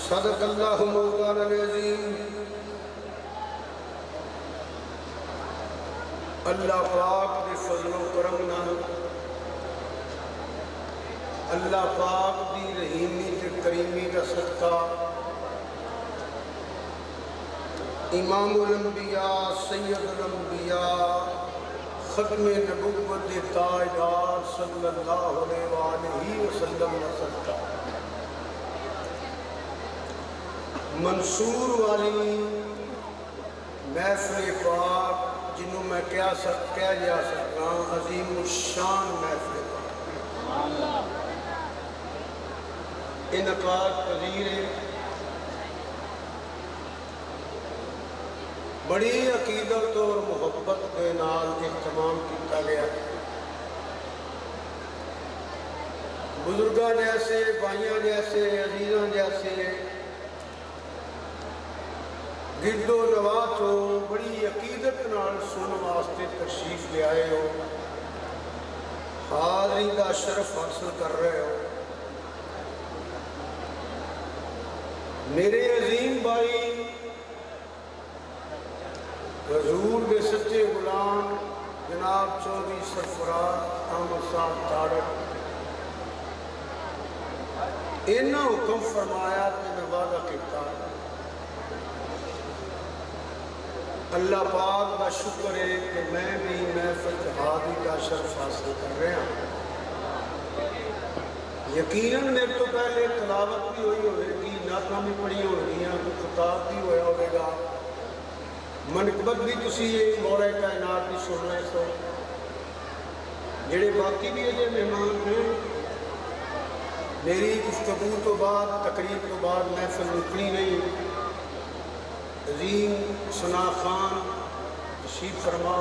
صدق اللہ مولانا العظیم۔ اللہ پاک دی فضل و کرم نال، اللہ پاک دی رحیمی تے کریمی دا صدقہ امام الانبیاء سید الانبیاء ختم نبوت دے تاجدار صلی اللہ علیہ وآلہ وسلم دا صدقہ منصور والی محفل پاک جنہوں میں کہہ جا سکتا عظیم الشان محفل پاک انعقاد پذیر ہے، بڑی عقیدت اور محبت کے نال اہتمام کیتا گیا۔ بزرگاں جیسے، بھائیاں جیسے، عزیزاں جیسے گرد و نواز ہو، بڑی عقیدت نال سن واسطے تشریف لے آئے ہو، حاضری کا شرف حاصل کر رہے ہو۔ میرے عظیم بھائی حضور کے سچے غلام جناب چودھری سرفراز احمد صاحب تارڑ، انہاں حکم فرمایا کہ میں وعدہ کیتا اللہ پاک کا شکر ہے کہ میں بھی محفل جہادی کا شرف حاصل کر رہا ہوں۔ یقیناً میرے تو پہلے تلاوت بھی ہوئی ہوئے گی، نعتاں بھی پڑھی ہوئی ہیں، خطاب بھی ہوا ہوئے گا، منقبت بھی تسی مولا کائنات بھی سن رہے سو۔ جڑے باقی بھی اجے مہمان ہیں، میری گفتگو تو بعد، تقریر تو بعد محفل نکلی نہیں۔ عظیم ثنا خان تشریف فرما،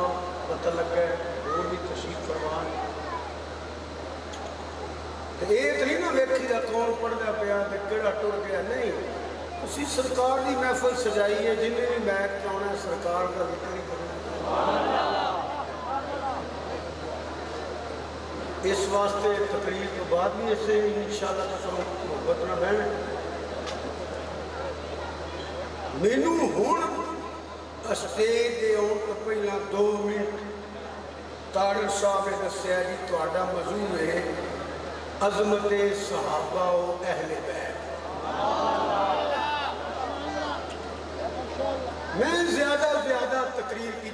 پتہ لگا اور بھی تشریف فرمان۔ ایک نہیں نہ ویکھی دا کون پڑھدا پیا تے کیڑا ٹر گیا، نہیں، اسی سرکار دی محفل سجائی ہے، جنہیں بھی میک چاہنا ہے سرکار کا ذکر ہی کرنا۔ اس واسطے تقریر تو بعد بھی اسے انشاءاللہ تساں محبت نہ بہن۔ مینوں ہن اسٹیج دے آن تو پہلا 2 منٹ تارڑ صاحب نے دسیا جی تہاڈا موضوع ہے عظمت صحابہ و اہل بیت۔ میں زیادہ تقریر کی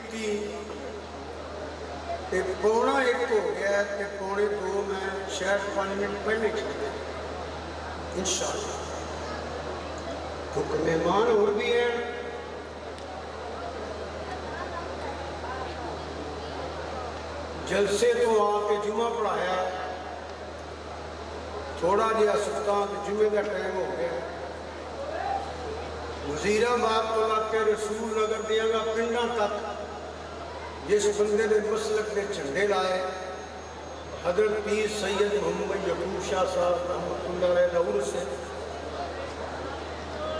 تے پونا ایک ہو گیا تے پونے دو میں شاید 5 منٹ پہلے چلے انشاءاللہ، کیونکہ مہمان اور بھی ہیں۔ جلسے تو آ کے جمعہ پڑھایا، تھوڑا جہا سلطان جمعے کا ٹائم ہو گیا۔ وزیرآباد تو لگ کے رسول نگر دیا گا پنڈا تک جس بندے نے مسلک کے جھنڈے لائے، حضرت پیر سید محمد یعقوب شاہ صاحب رحمۃ اللہ علیہ لاہور سے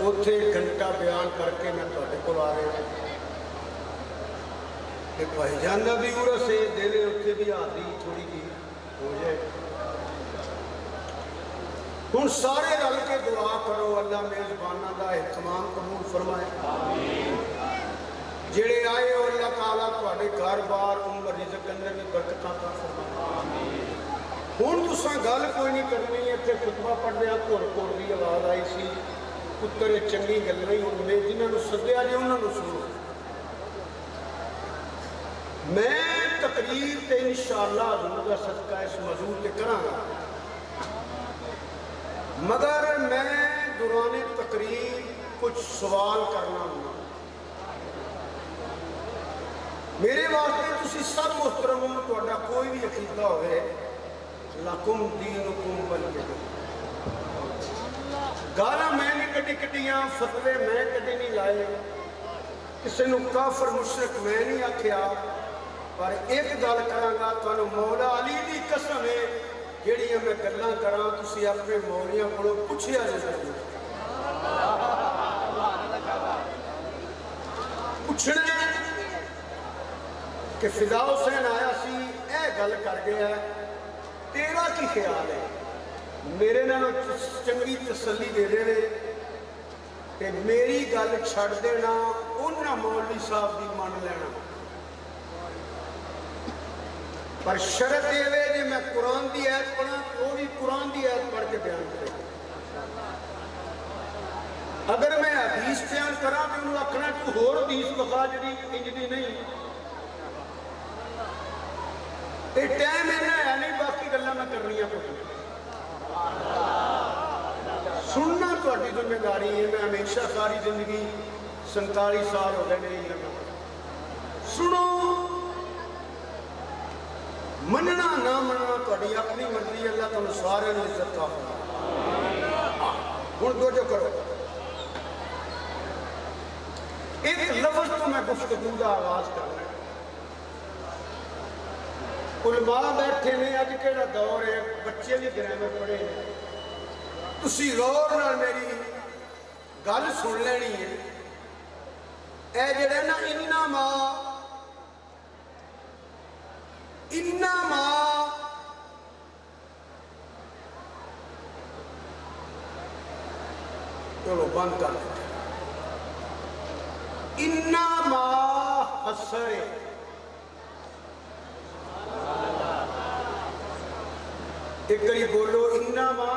اتنے گھنٹہ بیان کر کے میں تھوڑے کو آ رہا ہوں کہ بھائی جان کا بھی عرس سے دے لے اتنے بھی حاضری تھوڑی جی ہو جائے۔ ہوں سارے رل کے دعا کرو اللہ میزبانہ کا اہتمام قبول فرمائے، جڑے آئے ہو اللہ تعالیٰ تھوڑے گھر بار عمر رزق اندر بھی برکت عطا فرمائے۔ ہوں تساں گل کوئی نہیں کرنی، اتنے خطبہ پڑھ رہا کور کی آواز آئی سی، پتر چنگی گل نہیں ہونے جنہوں نے سدیا جی انہوں نے سنو۔ میں تقریر تے انشاءاللہ حضور کا صدقہ اس موضوع تے کراں گا، مگر میں دوران تقریر کچھ سوال کرنا ہوں۔ میرے واسطے تسی سب محترم ہو، تہاڈا کوئی بھی عقیدہ ہوئے لکم دینکم ولی دین۔ گالاں میں نہیں کٹیاں، فتوے میں کدی نہیں لائے، کسی نو کافر مشرک میں نہیں آکھیا، پر ایک گل کراں گا تانوں مولا علی دی قسم ہے جیڑیاں میں گلاں کراں تسی اپنے مولیاں کولوں پوچھیا ضرور۔ پوچھنا کہ فدا حسین آیا سی اے گل کر گیا تیرا کی خیال ہے؟ میرے نال چنگی تسلی دے دے تے میری گل چھڑ دینا، انہاں مولوی صاحب دی مان لینا، پر شرط یہ ہے کہ میں قرآن دی آیت پڑھا وہ بھی قرآن دی آیت پڑھ کے بیان کرے۔ اگر میں حدیث بیان کرا تو انہوں آکھنا تو ہور حدیث بخا جڑی انجدی نہیں، تے ٹائم اینا ہے نہیں باقی گلاں میں کرنی ہے کچھ سننا تہاڈی ذمہ داری ہے۔ میں ہمیشہ ساری زندگی 47 سال ہو گئے نہیں لگا، سنو، مننا نہ مننا تہاڈی اپنی مرضی، اللہ تعالیٰ سارے نے عزت کا ہوں دو جو کرو۔ ایک لفظ تو میں گفتگو کا آغاز کرنا ہے۔ علماء بیٹھے نے، اج کیڑا دور ہے، بچے بھی گرامر پڑھے ہیں، تسی غور نال میری گل سن لینی ہے۔ اے جڑا نا انما چلو بند کر دیتے، انما حسر، ایک کری بولو انما،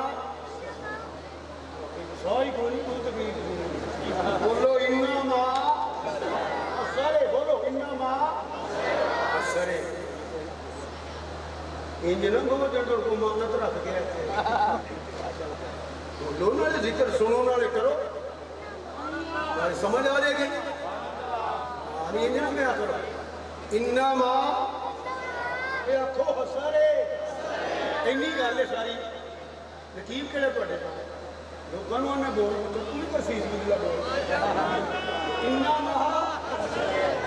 سوری کوئی کوئی تکلیف نہیں، بولو انما حسر، بولو انما حسر۔ انج نہ بولو جڑ کو مانت رکھ گیا، بولو نالے ذکر سنو نالے کرو، سمجھ آ جائے گی۔ انج نہ کیا کرو، انما اے آکھو حسرے، اینی گل ہے ساری۔ نقیب کہڑے تہاڈے لوگاں نوں میں بول کوئی پرفیس بھی بول انما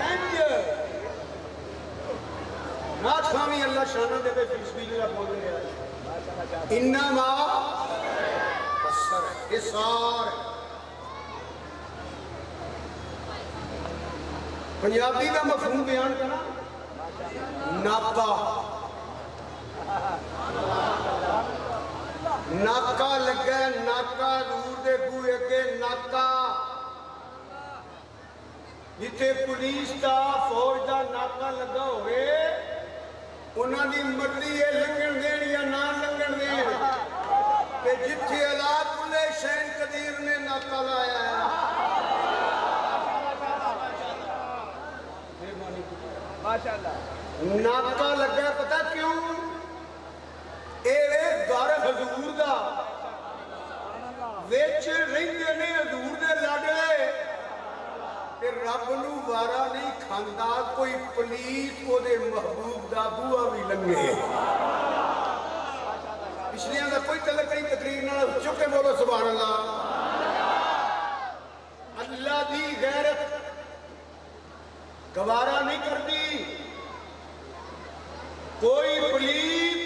انج نات خامی اللہ شانہ دے بے فیس بھی اللہ بول رہے ہیں، انما حسر حسار۔ پنجابی کا مفہوم بیان کرنا، ناکا، ناکا لگا، ناکا دور دے بوئے اگے ناکا، جتے پولیس دا فوج دا ناکا لگا ہوئے انہاں دی مرضی ہے لنگن دین یا نہ لنگن دین کہ جتھے اللہ کل شین قدیر نے ناکہ لایا ہے ناکہ لگا پتہ کیوں اے گھر حضور دا ویچ رہندے نے حضور دے لڑے کہ رب نو وارا نہیں کھاندا کوئی پلیت او دے محبوب دا بوا بھی لنگے پچھلیاں دا کوئی تعلق نہیں تقریر نہ چکے بولو سبحان اللہ اللہ دی غیرت گوارا نہیں کرتی کوئی پلیت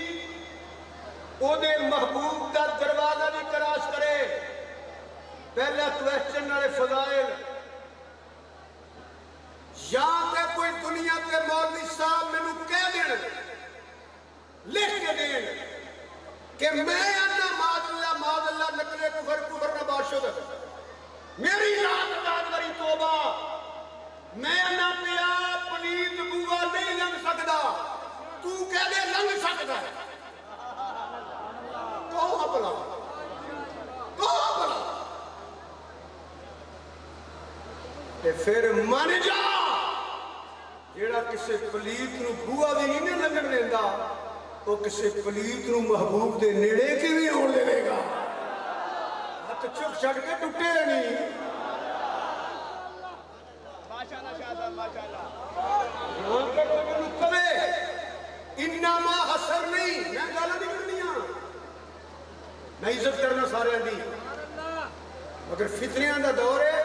او دے محبوب دا دروازہ نہیں کراش کرے پہلا کویسچن والے فضائل یا تے کوئی دنیا تے مولوی صاحب میں نو کہہ دین لکھ کے دین کہ میں انا ماد اللہ نکلے کفر نباشد میری رات وری توبہ میں انا پیا پلیت بوا نہیں لنگ سکدا تو کہہ دے لنگ سکدا ہے کہو بلا تے پھر من جا جیڑا کسے پلیت نو بوا بھی نہیں لنگن دیندا وہ کسے پلیت نو محبوب دے نیڑے کی بھی ہون دے گا ہاتھ چک چھڑ کے ٹوٹے نہیں ماشاءاللہ شاہدہ ماشاءاللہ انما حسر نہیں میں گالا نہیں کرنی ہاں میں عزت کرنا سارے دی مگر فتنیاں دا دور ہے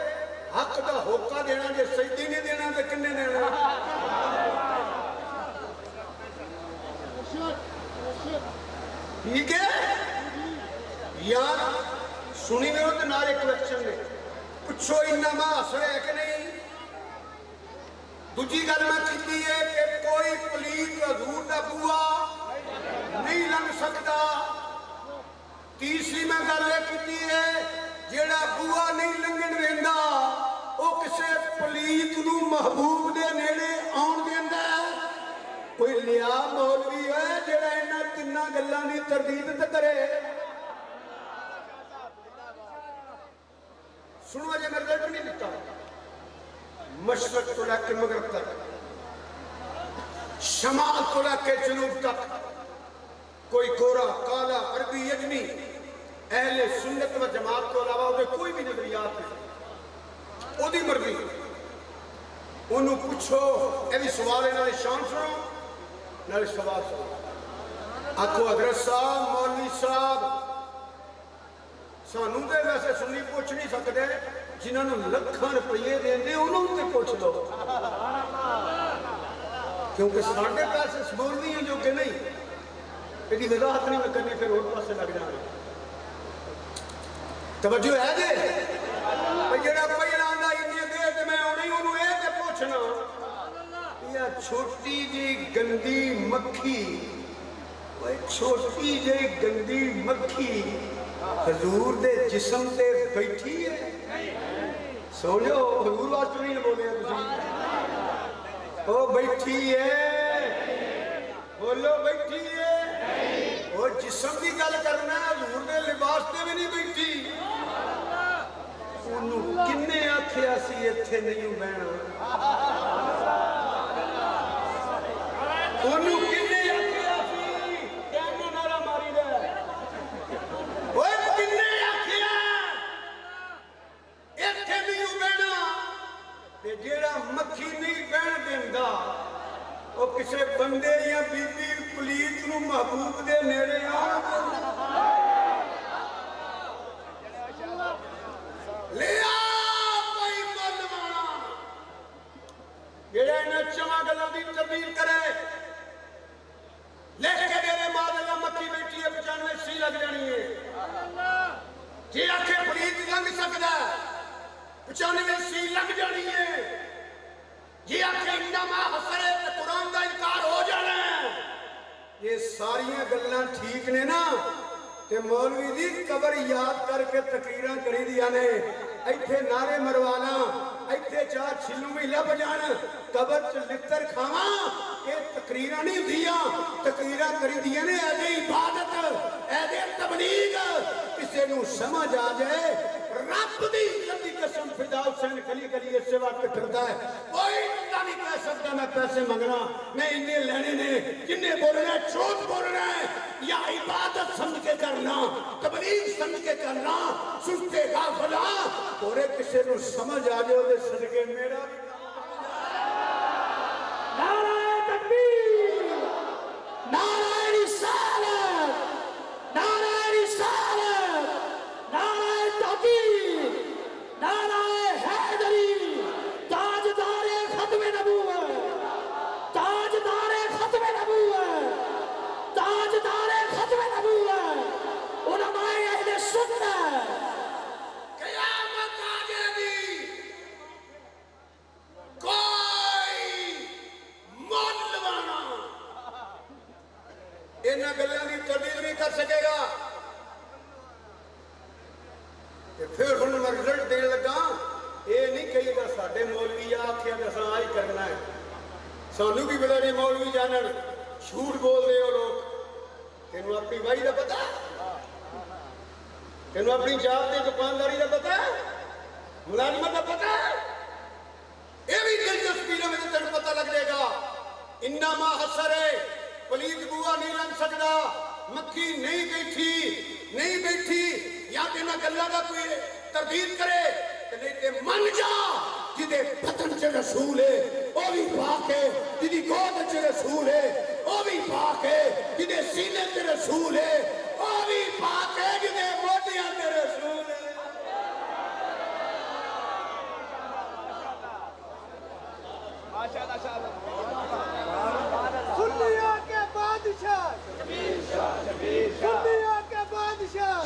حق دا ہوکا دینا جے سجدی نہیں دینا تے کنے دینا ٹھیک ہے یار سنی میں ہوتے نارے کویکشن نے پچھو انما حسر ہے کہ نہیں دوجی گل میں کہتی ہے کہ کوئی پلیت حضور دا بوا نہیں لنگ سکتا تیسری میں گل کہتی ہے جیڑا بوا نہیں لنگن دیندا او کسے پلیت نو محبوب دے نیڑے آن دیندا کوئی لیا مولوی ہے جیڑا انہاں تیناں گلاں دی تردید تے کرے سنو اجے میں رزلٹ نہیں دتا مشرق تو لے کے مغرب تک شمال تو لے کے جنوب تک کوئی گورا کالا عربی یجمی اہل سنت و جماعت کو علاوہ ہوئے کوئی بھی نظریات نہیں او دی مرضی انہوں پوچھو اے بھی سوال ہے نالے شان سنو نالے سوال سنو آکھو حضرت صاحب مولوی صاحب سانوں دے ویسے سنی پوچھ نہیں سکتے جنہوں نے لکھاں روپیے دیندے انہوں نے پوچھ لو کیونکہ ساڑھے پیسے مولوی ہیں جو کہ نہیں ایڈی وضاحت نہیں میں کرنی پھر اور پاسے لگ جانے توجہ ہے جے جڑا پہلا آندا انہیں دے تے میں انہیں انہوں اے تے پوچھنا یہ چھوٹی جی گندی مکھی چھوٹی جی گندی مکھی حضور دے جسم تے بیٹھی ہے سوڑیو حضور واسطے نہیں بولے ہیں تسی او بیٹھی ہے بولو بیٹھی ہے وہ جسم کی گل کرنا ہے حضور دے لباس تے بھی نہیں بیٹھی انہوں کنے آکھے آسی اتھے نہیں بہنا انہوں کنے آکھے آسی کہنے نارا ماری دے وہ کنے آکھے اتھے نہیں بہنا تے جیڑا مکھی نہیں بہن دیندہ وہ کسے بندے یا بی بی پلیت نو محبوب دے نیڑے لیا کوئی بلوانا جیڑا انہیں چواں گلوں دی تبدیل کرے لکھ کے دیرے بعد اللہ مکی بیٹھی ہے 95 سی لگ جانی ہے جی آکھے پلیت لنگ سکتا ہے 95 سی لگ جانی ہے جی آکھے انما حسرے تے قرآن دا انکار ہو جانا ہے یہ ساریاں گلاں ٹھیک نے نا تے مولوی دی قبر یاد کر کے تقریراں کری دیا نے ایتھے نعرے مروانا ایتھے چار چھلو میں لب جان قبر چ لتر کھاواں یہ تقریراں نہیں ہوندیاں تقریراں کریندیاں نے ایدے عبادت ایدے تبلیغ کسے نو سمجھ آ جائے رب دی عزت دی قسم فدا حسین گلی گلی اس وقت پھردا ہے کوئی بندہ نہیں کہہ سکتا میں پیسے منگنا میں انہیں لینے نے جنہیں بولنا ہے جھوٹ بولنا ہے یا عبادت سمجھ کے کرنا تبلیغ سمجھ کے کرنا سنتے غافلا اور کسے نو سمجھ آ جائے دے صدقے میرا نعرہ تکبیر نعرہ رسالت نعرہ رسالت نعرہ تحقیق نعرہ حیدری تاجدار ختم نبوت تاجدار ختم نبوت تاجدار ختم نبوت علماء اہل سنت قیامت آ جائے گی کوئی مول لوانا انہاں گلیاں دی تردید نہیں کر سکے گا کہ پھر ہن میں رزلٹ دین لگا یہ نہیں کہے گا ساڈے مولوی آکھیا کہ اساں آئی کرنا ہے سانو بھی پتہ نہیں مولوی جانن جھوٹ بول دے ہو لوگ تینوں اپنی وائی دا پتہ تینوں اپنی جاب دے دکانداری دا پتہ ملازمت دا پتہ یہ بھی دلچسپی میں تینوں پتہ لگ جائے گا انما حسر ہے پلیت بوا نہیں لگ سکتا مکھی نہیں بیٹھی یا تینوں گلہ کا کوئی تردید کرے کہ نہیں تے من جا جدے پتن چے رسول ہے وہ بھی پاک ہے جدی گود چے رسول ہے وہ بھی پاک ہے جدے سینے چے رسول ہے وہ بھی پاک ہے جدے موٹیاں چے رسول ہے سنیوں کے بادشاہ سنیوں کے بادشاہ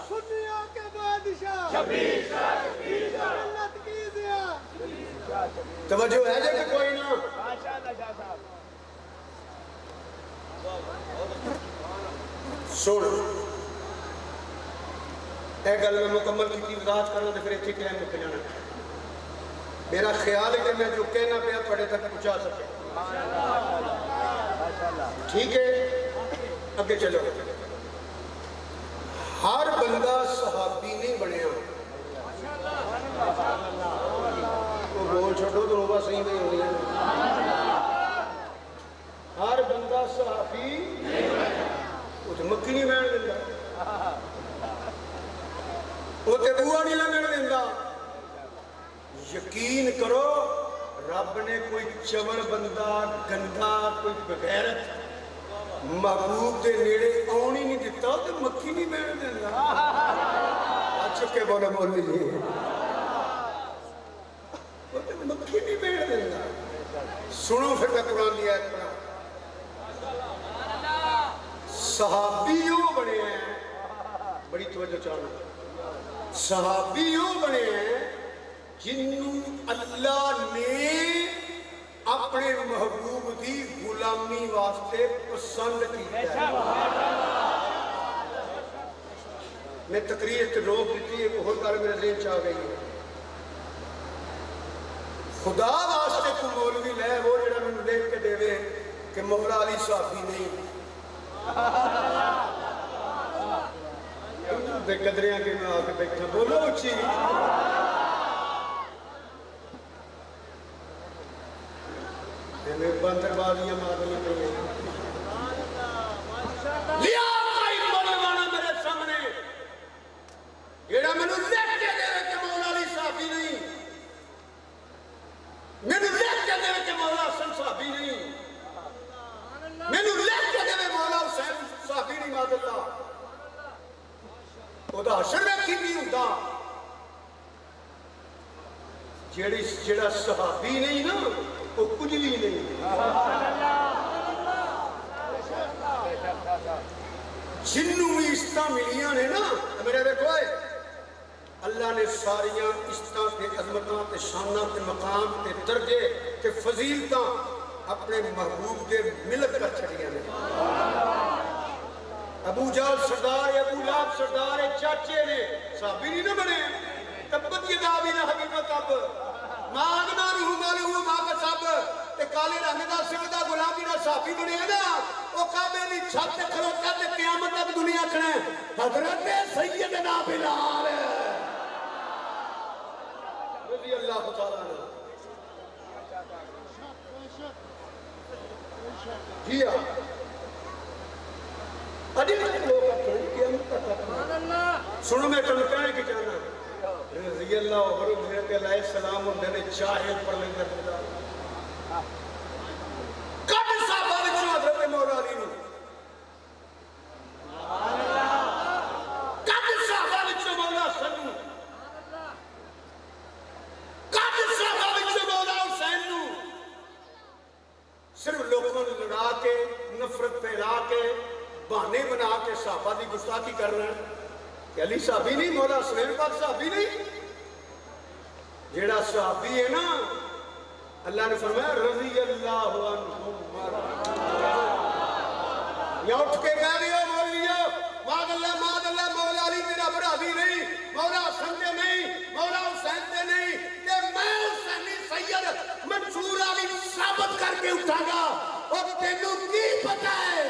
سنیوں کے بادشاہ ملت کی ضیاء توجہ ہے جے کہ کوئی نہ سن اے گل میں مکمل کی وضاحت کرنا تو پھر اتنے ٹائم مک جانا میرا خیال ہے کہ میں جو کہنا پیا تھوڑے تک پہنچا سکے ٹھیک ہے اگے چلو ہر بندہ صحابی نہیں بنیا وہ بول چھوڑو تو روبہ صحیح نہیں ہو رہی ہے ہر بندہ صحابی وہ تو مکی نہیں بین دینا وہ تو بوا نہیں لگن دینا یقین کرو رب نے کوئی چور بندہ گندہ کوئی بغیرت محبوب دے نیڑے آن ہی نہیں دیتا تو مکھی نہیں بین دینا آ چکے بولا مولوی جی وہ تو مکھی نہیں بین دینا سنو پھر میں قرآن دیا ہے قرآن صحابیوں بنے ہیں بڑی توجہ چاہنا صحابیوں بنے ہیں جنہوں اللہ نے اپنے محبوب دی غلامی واسطے پسند کیتا ہے میں تقریر تے روک دیتی ہے بہت بار میرے ذہن چاہ گئی ہے خدا واسطے کو مولوی لے وہ جڑا میں دیکھ کے دے وے کہ مولا علی صحابی نہیں بے قدریاں کے میں آکے بیٹھا بولو اچھی میں بندر بازیاں مادنی پہ گئی لیا آئی بولوانا میرے سامنے جیڑا میں نے لکھ کے دے کہ مولا علی صحابی نہیں میں نے لکھ کے دے کہ مولا حسن صحابی نہیں میں نے لکھ کے دے مولا حسین صحابی نہیں ماد اللہ وہ دا حشر میں کی نہیں ہوتا جیڑا صحابی نہیں نا وہ کچھ بھی نہیں جنوں بھی عزتاں ملیاں نے نا میرے دیکھو اللہ نے ساریاں عزتاں تے عظمتاں تے شاناں تے مقام تے درجے تے فضیلتاں اپنے محبوب دے ملک کر چھڑیاں نے ابو جہل سردار ابو لہب سردار چاچے نے صحابی نہیں نہ بنے تبت یدا ابی لہب و تب ماغنا روح مالہ ماغ سب تے کالے ڈنگ دا سکھ دا غلامی دا صحابی بنے نا وہ کعبے دی چھت تے کھلوتا تے قیامت تک دنیا کھڑے حضرت سیدنا بلال رضی اللہ تعالیٰ عنہ. جی ہاں ادھی تک لوگ کھڑے قیامت تک سنو میں تمہیں کہنے کی جانا رضی اللہ عنہ حضرت علیہ السلام اور نے چاہے پر لنگر خدا کب صحابہ وچوں حضرت مولا علی نو کب صحابہ وچوں مولا حسن نو کب صحابہ وچوں مولا حسین نو صرف لوگوں نے لڑا کے نفرت پھیلا کے بہانے بنا کے صحابہ دی گستاخی کر رہے ہیں کہ علی صحابی نہیں مولا حسین پاک صحابی نہیں جیڑا صحابی ہے نا اللہ نے فرمایا رضی اللہ عنہ یا اٹھ کے کہہ رہے ہو مولیو ماد اللہ مولا علی میرا برادری نہیں مولا حسن دے نہیں مولا حسین دے نہیں کہ میں حسینی سید منصور علی ثابت کر کے اٹھا گا اور تینوں کی پتہ ہے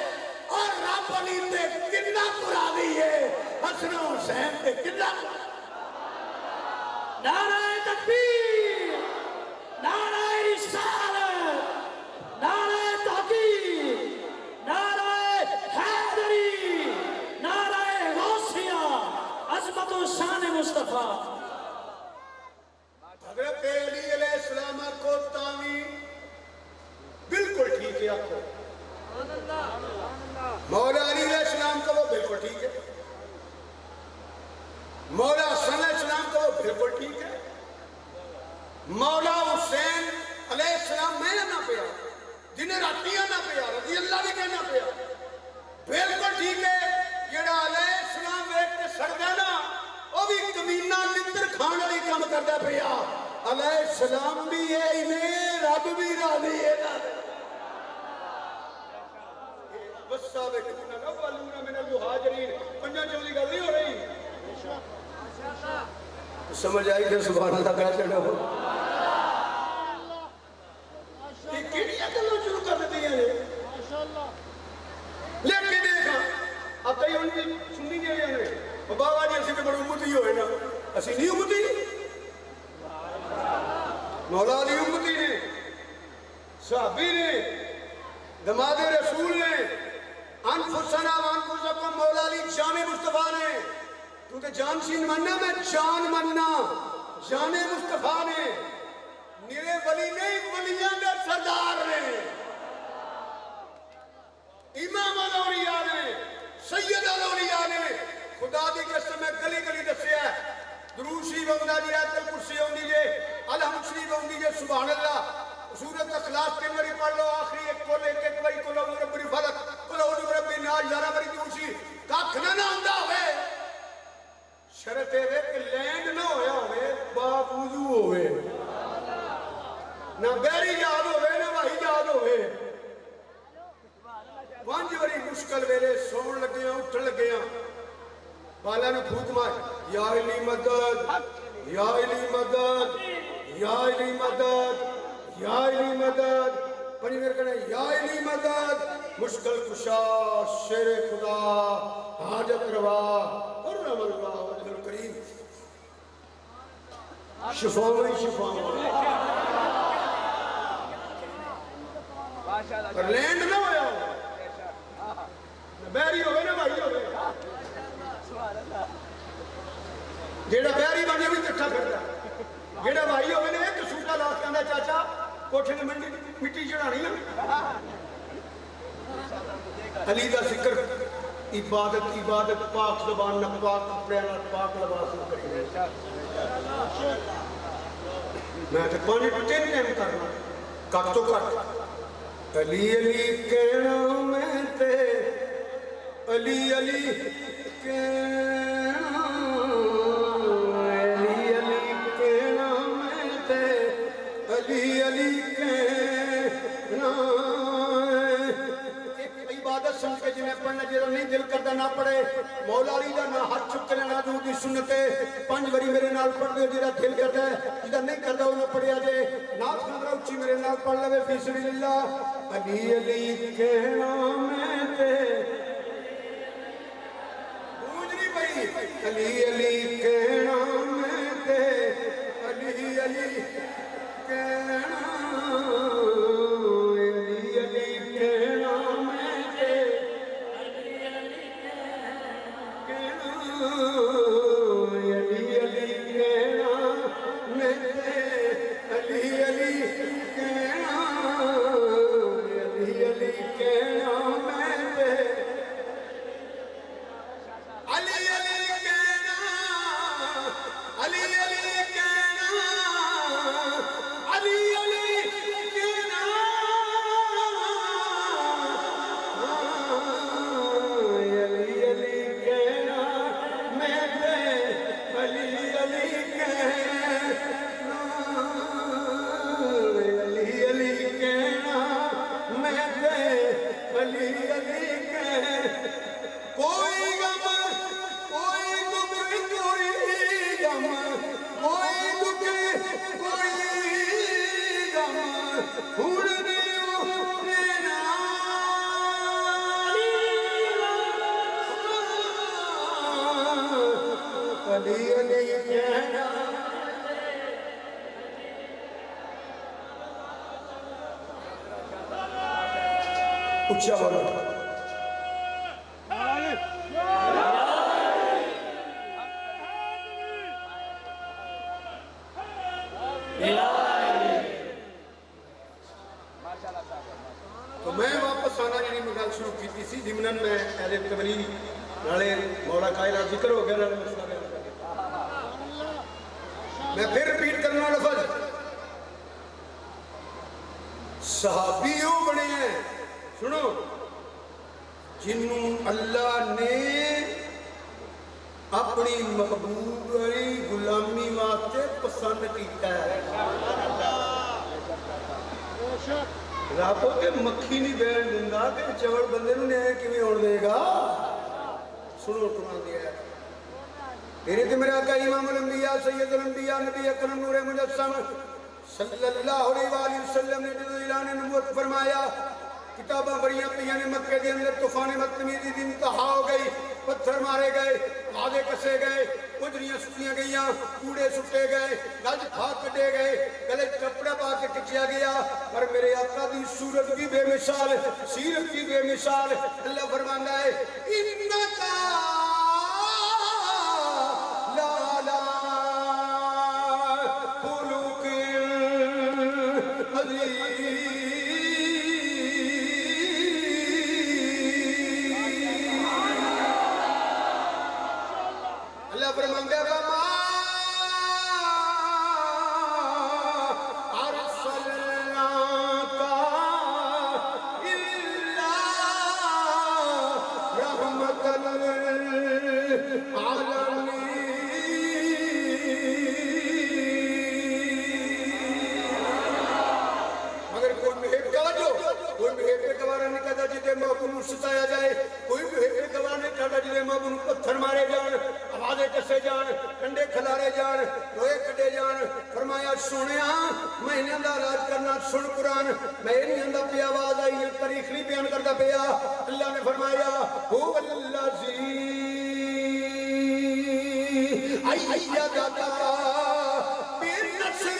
اور رب علی تے کتنا قرآنی ہے حسن و حسین تے کتنا نعرہ تکبیر نعرہ رسالت نعرہ تحقیق نعرہ حیدری نعرہ غوثیہ عظمت و شان مصطفیٰ. حضرت علی علیہ السلام کو تعمیر بالکل ٹھیک ہے آپ کو مولا علی علیہ السلام کا وہ بالکل ٹھیک ہے مولا حسن علیہ السلام کا وہ بالکل ٹھیک ہے مولا حسین علیہ السلام میں نہ پیا جنہیں راتیاں نہ پیا رضی اللہ بھی کہنا پیا بالکل ٹھیک ہے جیڑا علیہ السلام ایک تے سڑدا نا وہ بھی کمینہ لتر کھان والی کام کردا پیا علیہ السلام بھی ہے انہیں رب بھی راضی ہے نا والسابقون الاولون من المہاجرین پنجا چولی گل نہیں ہو رہی سمجھ آئی کہ سبحان اللہ کہا چڑھا ہو یہ کیڑیاں گلوں شروع کر دیتی ہیں لیکن دیکھا اب کئی ان کی سننی نہیں آئی ہمیں بابا جی اسی پہ بڑی امتی ہوئے نا اسی نہیں امتی مولا علی امتی نے صحابی نے دماد رسول نے انفسنا وانفسکم مولا علی جان مصطفیٰ نے تو تے جان سین مننا میں جان مننا جان مصطفیٰ نے نیرے ولی نہیں ولیاں دے سردار نے امام الاولیاء نے سید الاولیاء نے خدا دی قسم میں گلی گلی دسیا ہے درود شریف ہوندہ جی آیت الکرسی ہوندی جے الحمد شریف ہوندی جے سبحان اللہ سورت اخلاص کے مری پڑھ لو آخری ایک کل ایک وئی کل اول رب فلق کل اول رب ناس 11 مری درسی کاکھ نہ ہوندا ہوئے شرط ہے کہ لینڈ نہ ہویا ہوئے باپ وضو ہوئے نہ بیری یاد ہوئے نہ وحی یاد ہوئے پانچ بڑی مشکل ویلے سون لگے ہیں اٹھ لگے ہیں بالا نے پھوک مار یا علی مدد یا علی مدد یا علی مدد یا علی مدد پڑھی میرے کہنے یا علی مدد مشکل کشا شیر خدا حاجت روا حرم اللہ وجہ الکریم شفاوی شفاوی پر لینڈ نہ ہویا بیری ہوئے نہ بھائی ہوئے جیڑا بیری بنے بھی کٹھا کرتا جیڑا بھائی ہوئے نے ایک سوٹا لاس کہنا چاچا کوٹھے نے مٹی چڑھانی ہے علی دا ذکر عبادت عبادت پاک زبان نہ پاک کپڑے نہ پاک لباس نہ کریں میں تے پانی تین ٹائم کرنا کٹ تو کٹ علی علی کہنا میں تے علی علی کہنا علی علی کہنا میں تے علی علی کہنا ایک عبادت سمجھ کے جنہیں پڑھنا جیسا نہیں دل کرتا نہ پڑھے مولا علی دا نہ ہاتھ چھک کے لینا دور دی سنتے 5 باری میرے نال پڑھ دے جیسا دل کرتا ہے جیسا نہیں کرتا وہ نہ پڑھیا جے نات خندرہ اچھی میرے نال پڑھ لے فی سبیل اللہ علی علی کہنا میں تے بوجھ نہیں پئی علی علی کہنا میں تے علی علی کہنا اچھا بولو تو میں واپس آنا جنہی مگال شروع کی تھی سی ضمناً میں اہل تبلیغ نالے مولا قائلہ ذکر ہو گیا نالے مسئلہ میں پھر ریپیٹ کرنا لفظ صحابیوں بڑے ہیں سنو جنہوں اللہ نے اپنی محبوب غلامی واسطے پسند کیتا ہے رابطوں کے مکھی نہیں بیان دنگا کہ چوڑ بندے نے کیویں اوڑ دے گا سنو قرآن دیا ہے میرے تے میرے آقا امام الانبیاء سید الانبیاء نبی اکرم نور مجسم صلی اللہ علیہ وآلہ وسلم نے جدو اعلان نبوت فرمایا کتاباں بڑیاں پیاں نے مکہ دے اندر طوفان متمیدی دی انتہا ہو گئی پتھر مارے گئے وعدے کسے گئے اجریاں سٹیاں گئیاں کوڑے سٹے گئے گج پھاک کٹے گئے گلے کپڑا پا کے کچیا گیا پر میرے آقا دی صورت بھی بے مثال سیرت بھی بے مثال اللہ فرمانا ہے انکا لالا خلق عظیم فرمانگے وما ارسلناک الا رحمۃ للعالمین مگر کوئی محب توجہ کوئی محب پہ گوارا نہیں کہتا جیتے محبوب ستایا جائے کوئی محب پہ گوارا نہیں کہتا جیتے محبوب پتھر مارے جان آوازیں کسے جان کنڈے کھلارے جان روئے کٹے جان فرمایا سنیا میں انہیں اندہ علاج کرنا سن قرآن میں انہیں اندہ پہ آواز آئی ہے تاریخ نہیں بیان کرتا پیا اللہ نے فرمایا هو الذی ایدک بالنصر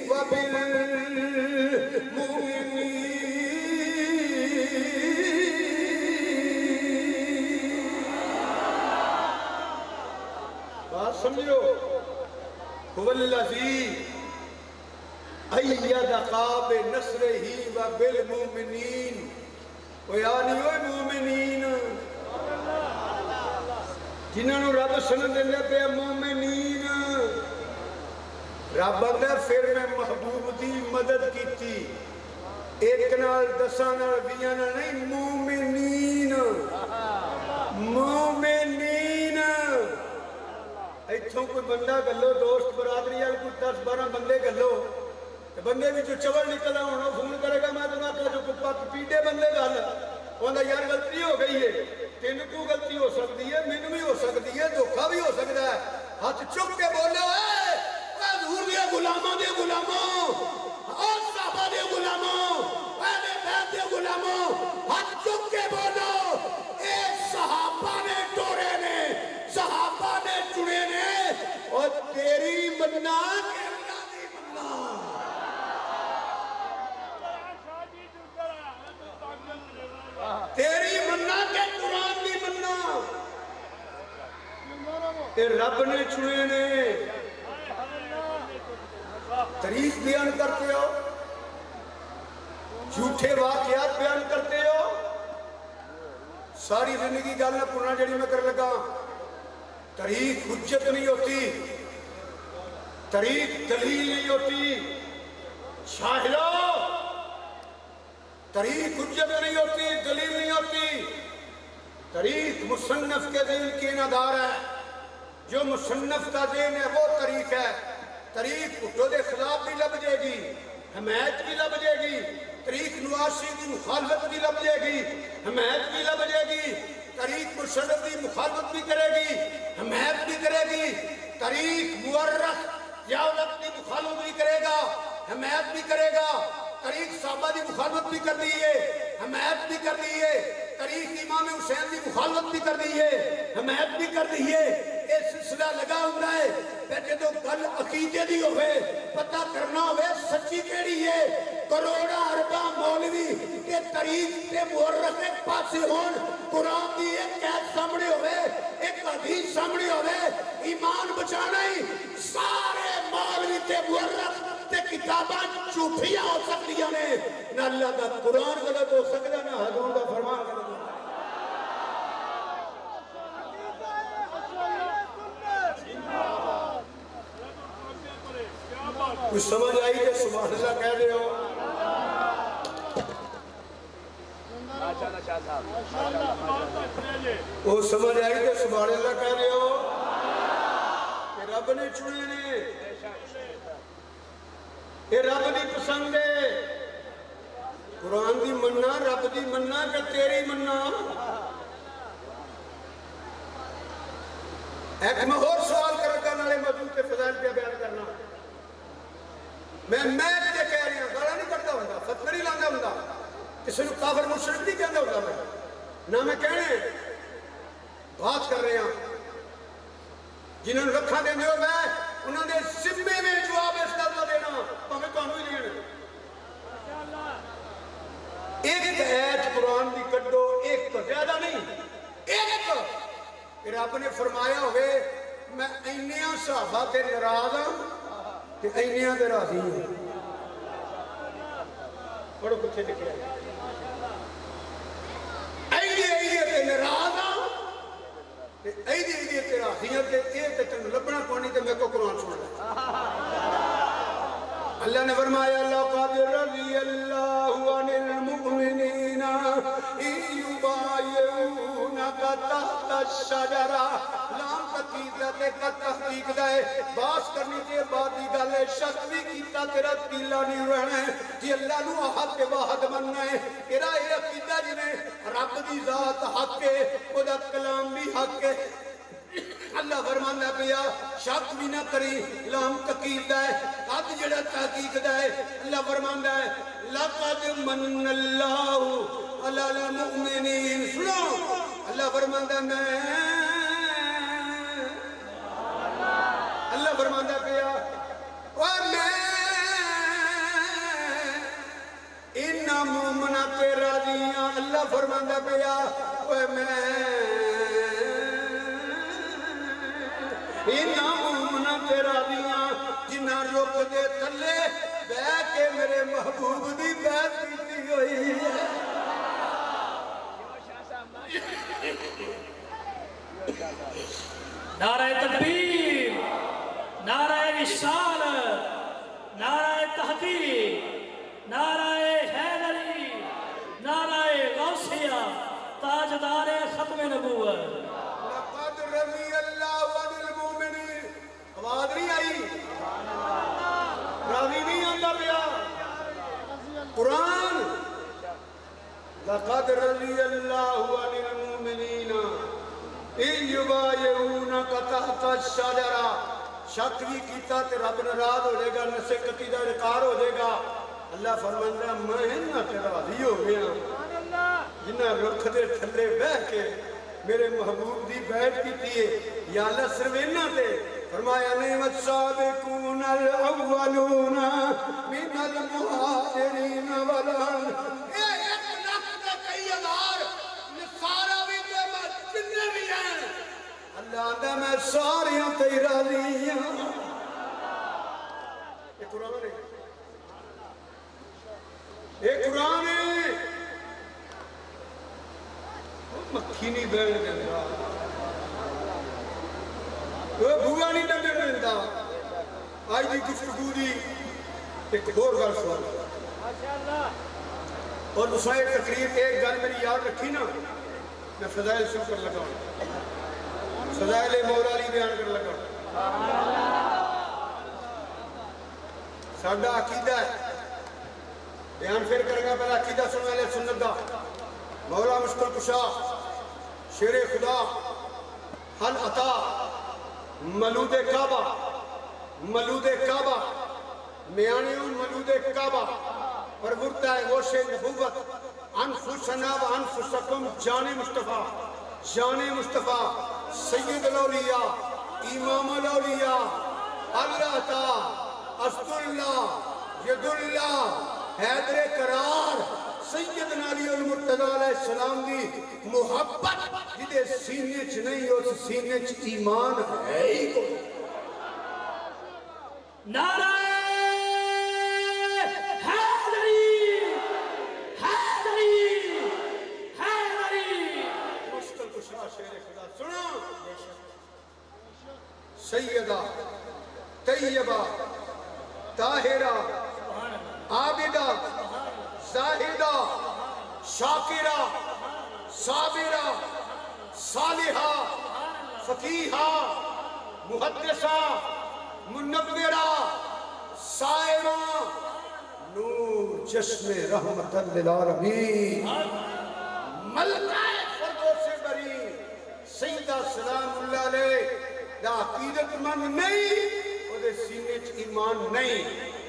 وبالمؤمنین سمجھو هو الذی ایدک بنصرہ وبالمؤمنین وہ یعنی وہ مومنین جنہوں رب سنن دے پہ مومنین رب نے پھر میں محبوب دی مدد کی تھی ایک نال دساں نال بیاں نال نہیں مومنین مومنین ایتھوں کوئی بندہ گلو دوست برادری ہے کوئی 10-12 بندے گلو بندے بھی جو چوڑ نکلا ہونا فون کرے گا میں تو نہ کہ جو پک پیٹے بندے گل انہوں یار غلطی ہو گئی ہے، تین کو غلطی ہو سکتی ہے، مینوں بھی ہو سکتی ہے، دھوکا بھی ہو سکتا ہے. ہاتھ چک کے بولو اے حضور دے غلاموں دے غلاموں، اور صحابہ دے غلاموں، اہل بیت دے غلاموں، ہاتھ چک کے بولو اے صحابہ نے ٹورے نے، صحابہ نے چنے نے، اور تیری مننا کہ اللہ دی مننا. تیری مننا کہ قرآن دی مننا. تے رب نے چنے نے. تاریخ بیان کرتے ہو، جھوٹے واقعات بیان کرتے ہو. ساری زندگی گل نہ پورنا جڑی میں کر لگا. تاریخ حجت نہیں ہوتی، تاریخ دلیل نہیں ہوتی. شاہدو، تاریخ حجت نہیں ہوتی، دلیل نہیں ہوتی. تاریخ مصنف کے ذہن کی نادار ہے. جو مصنف کا ذہن ہے وہ تاریخ ہے. تاریخ بھٹو دے خلاف بھی لب جائے گی، حمایت بھی لب جائے گی. تاریخ نواسی کی مخالفت بھی لب جائے گی، حمایت بھی لب جائے گی. تاریخ مشرف کی مخالفت بھی کرے گی، حمایت بھی کرے گی. تاریخ مورخ ضیاءالحق کی مخالفت بھی کرے گا، حمایت بھی کرے گا. تاریخ صحابہ کی مخالفت بھی کر دیئے، حمایت بھی کر دیئے. تاریخ امام حسین کی مخالفت بھی کر دیئے، حمایت بھی کر دیئے. یہ سلسلہ لگا ہوتا ہے. پہلے تو گل عقیدے دی ہوئے، پتہ کرنا ہوئے سچی کیڑی ہے. کروڑا اربا مولوی کے تاریخ کے مورخ ایک پاسے ہون، قرآن دی ایک قید سامنے ہوئے، ایک حدیث سامنے ہوئے. ایمان بچانا ہی سارے مولوی تے مورخ تے کتاباں جھوٹیاں ہو سکتیاں نے. نہ اللہ دا قرآن غلط ہو سکتا، نہ حضور دا فرمان غلط ہو سکتا. کچھ سمجھ آئی کہ سبحان اللہ کہہ رہے ہو؟ وہ سمجھ آئی کہ سبحان اللہ کہہ رہے ہو؟ کہ رب نے چنے نے، یہ رب دی پسند ہے. قرآن دی مننا، رب دی مننا کہ تیری مننا. ایک میں اور سوال کرنے والے موجود کے فضائل پہ بیان کرنا. میں تے کہہ رہی ہوں، گالا نہیں کرتا ہوں، فتوی نہیں لاندہ ہوں، کسی نے کافر مشرک نہیں کہتا ہوں. میں نہ میں کہنے بات کر رہے ہیں جنہوں نے رکھا دینے ہو، میں انہوں نے ذمے میں جواب اس کا دینا ہمیں تو ہمیں نہیں دینا. ایک آیت قرآن دی کڈو، ایک تو زیادہ نہیں، ایک تو رب نے فرمایا ہوئے میں اینیاں صحابہ تے ناراض ہوں تے اینیاں تے راضی ہوں. پڑھو کچھ لکھا ہے، اینیاں تے ناراض ہوں تے اینیاں تے راضی ہوں. تے اے تے تینوں لبنا پانی تے میں کو قرآن سن لے. اللہ نے فرمایا لقد رضی اللہ عن المؤمنین یبایعونک تحت الشجرہ. لام تقیدت کا تحقیق دائے باس کرنی تے بعدی گالے شک بھی کیتا تیرا تیلا نہیں رہنا ہے جی اللہ نو حق واحد مننا ہے. تیرا یہ عقیدہ جنہیں رب دی ذات حق ہے، خدا کلام بھی حق ہے. اللہ فرمانا پیا شک بھی نہ کری، لام تقید ہے قد جڑا تحقیق ہے. اللہ فرمانا ہے لقد من اللہ علی المؤمنین. سنو اللہ فرمانا میں، اللہ فرمانا پیا میں انہا مومنہ پہ راضیاں. اللہ فرمانا پیا میں انہا مومنہ تے راضیاں جنہ رک دے تھلے بے کے میرے محبوب دی بیعت کیتی ہوئی ہے. نعرہ تکبیر، نعرہ رسالت، نعرہ تحقیق، نعرہ حیدری، نعرہ غوثیہ، تاجدار ختم نبوت. لقد رضی اللہ عن المؤمنین. آواز نہیں آئی؟ راضی نہیں آتا پیا. قرآن لقد رضی اللہ عن المؤمنین اذ یبایعونک تحت الشجرہ. شک بھی کیتا تے رب ناراض ہو جائے گا، نسے کتی دا انکار ہو جائے گا. اللہ فرماندا میں انہاں تے راضی ہو گیا جنہاں رکھ دے تھلے بیٹھ کے میرے محبوب دی بیعت کیتی ہے. یا اللہ صرف انہاں تے فرمایا نہیں والسابقون الاولون من المہاجرین والانصار. اللہ آندہ میں ساریاں تے راضی ہوں. یہ قرآن ہے، یہ قرآن ہے. مکھی نہیں بیٹھ دیتا، وہ بھوگا نہیں ڈنگے دیتا. آج دی گفتگو دی ایک اور گل سوال اور دوسرا ایک تقریر ایک گل میری یاد رکھی نا. میں فضائل شروع کر لگا ہوں، فضائل مولا علی بیان کر لگا. ساڈا عقیدہ ہے، بیان پھر کرے گا. پہلا عقیدہ سننے والے سنت دا. مولا مشکل کشا، شیر خدا، حل عطا، ملود کعبہ، ملود کعبہ، میانیوں ملود کعبہ، پرورتا ہے گوش نبوت. انفسنا و انفسکم جان مصطفیٰ، جان مصطفیٰ، سید الاولیاء، امام الاولیاء، اللہ عطا، اسد اللہ، ید اللہ، حیدر قرار، سیدنا علی المرتضی علیہ السلام دی محبت جدے سینے چ نہیں اس سینے چ ایمان ہے ہی کوئی. نعرہ حیدری، حیدری، حیدری. مشکل کشا شیر خدا سنو. سیدہ طیبہ طاہرہ عابدہ زاہدہ شاکرہ صابرہ صالحہ فقیہہ محدثہ منورہ سائرہ نور جشن رحمت للعالمین ملکہ فردوس بری سیدہ سلام اللہ علیہ. دا عقیدت مند نہیں، وہ دے سینے چ ایمان نہیں.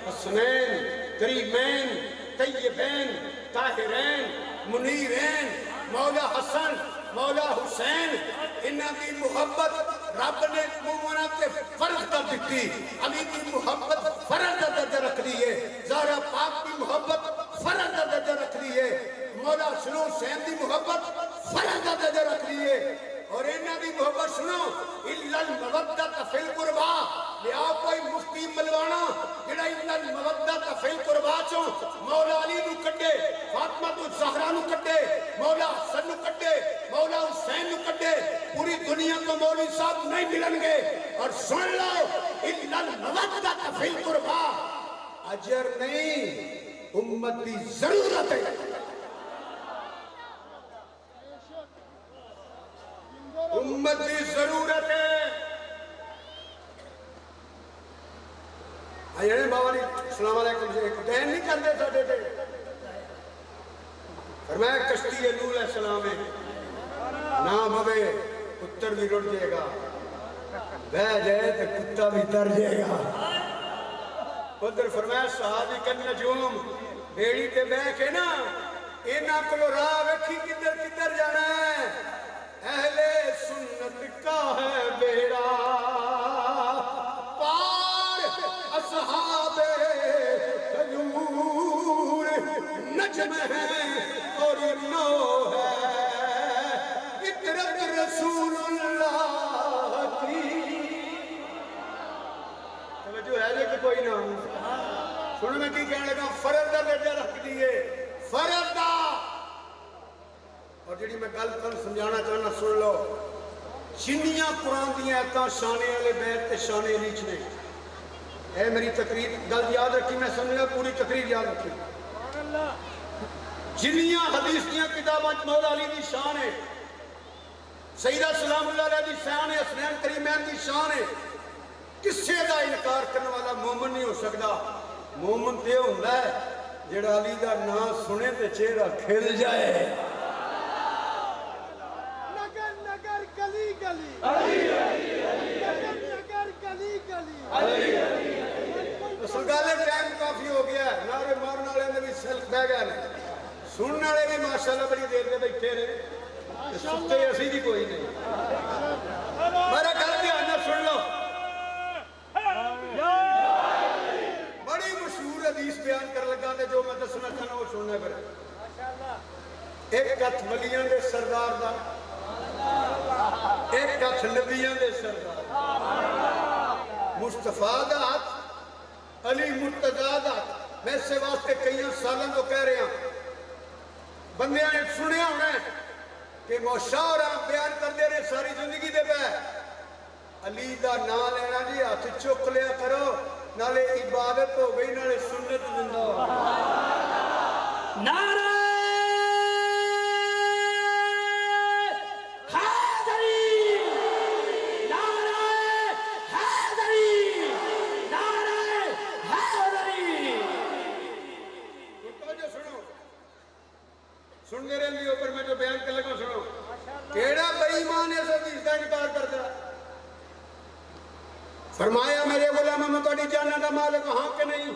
حسنین، کریمین، طیبین، طاہرین، منیرین، مولا حسن، مولا حسین، انہاں دی محبت رب نے مومنہ تے فرض کر دیتی. علی دی محبت فرض کا درجہ رکھ دی ہے، زہرا پاک دی محبت فرض کا درجہ رکھ دی ہے، مولا سنو حسین دی محبت فرض کا درجہ رکھ دی ہے. اور انہاں دی محبت سنو الا المودۃ فی القربا. لیا کوئی مفتی ملوانا جڑا الا المودۃ فی القربا چوں مولا علی نو کڈے، فاطمہ الزہرا نو کڈے، مولا حسن نو کڈے، مولا حسین نو کڈے. پوری دنیا تو مولوی صاحب نہیں ملن گے. اور سن لو الا المودۃ فی القربا اجر نہیں، امت دی ضرورت ہے. امت کی ضرورت ہے. آئیے بابا جی السلام علیکم سے ایک دین نہیں کرتے ساڑھے تھے. فرمایا کشتی نوح علیہ السلام ہے نہ بھوے پتر بھی رڑ جائے گا، بہ جائے تو کتا بھی تر جائے گا. ادھر فرمایا صحابی کا نجوم بیڑی تے بہ کے نا اینا کلو راہ ویکھی کدھر کدھر جانا ہے. اہل سنت کا ہے بیڑا پار، اصحاب خجور نجم ہے اور نو ہے، اطرت رسول اللہ کی. توجہ ہے کہ کوئی نہ سنو میں کی کہنے لگا. فرض دا درجہ رکھ دیئے، فرض دا. اور جڑی میں گل کر سمجھانا چاہنا سن لو. جنیاں قرآن دیا ایتاں شانے والے بیت تے شانے علیچ نے. اے میری تقریر گل یاد رکھی، میں سمجھنا پوری تقریر یاد رکھی. جنیاں حدیث دیا کتاباں مولا علی دی شان ہے، سیدہ سلام اللہ علیہ دی شان ہے، حسنین کریمین دی شان ہے. کسے دا انکار کرنے والا مومن نہیں ہو سکتا. مومن تے ہوندا ہے جڑا علی دا نام سنے تے چہرہ کھل جائے نگر نگر گلی گلی نگر نگر گلی گلی اصل گل ہے ٹائم کافی ہو گیا ہے نعرے مارن والے نے بھی سلک بہ گئے نے سننے والے بھی ماشاءاللہ بڑی دیر دے بیٹھے نے ستے اسی بھی کوئی نہیں میرا گل دھیان نال سن لو بڑی مشہور حدیث بیان کر لگا تے جو میں دسنا چاہنا وہ سننا پھر ایک ہتھ ولیاں دے سردار دا ایک ہتھ نبیاں دے سردار مصطفیٰ دا ہاتھ علی مرتضیٰ دا ہاتھ میں اس سے واسطے کئی سالوں کو کہہ رہے ہیں بندیاں نے سنیا ہونا ہے کہ مشاورہ بیان کر دے رہے ساری زندگی دے پہ علی دا نام لینا جی ہاتھ چک لیا کرو نالے عبادت ہو گئی نالے سنت زندہ ہو نعرہ حیدری نعرہ حیدری نعرہ حیدری جو سنو سن دے رہے ہیں اوپر میں جو بیان کر لگا سنو کیڑا بے ایمان ہے سب اس کا انکار کرتا ہے فرمایا میرے غلامہ میں تھوڑی جاننا دا مالک ہاں کہ نہیں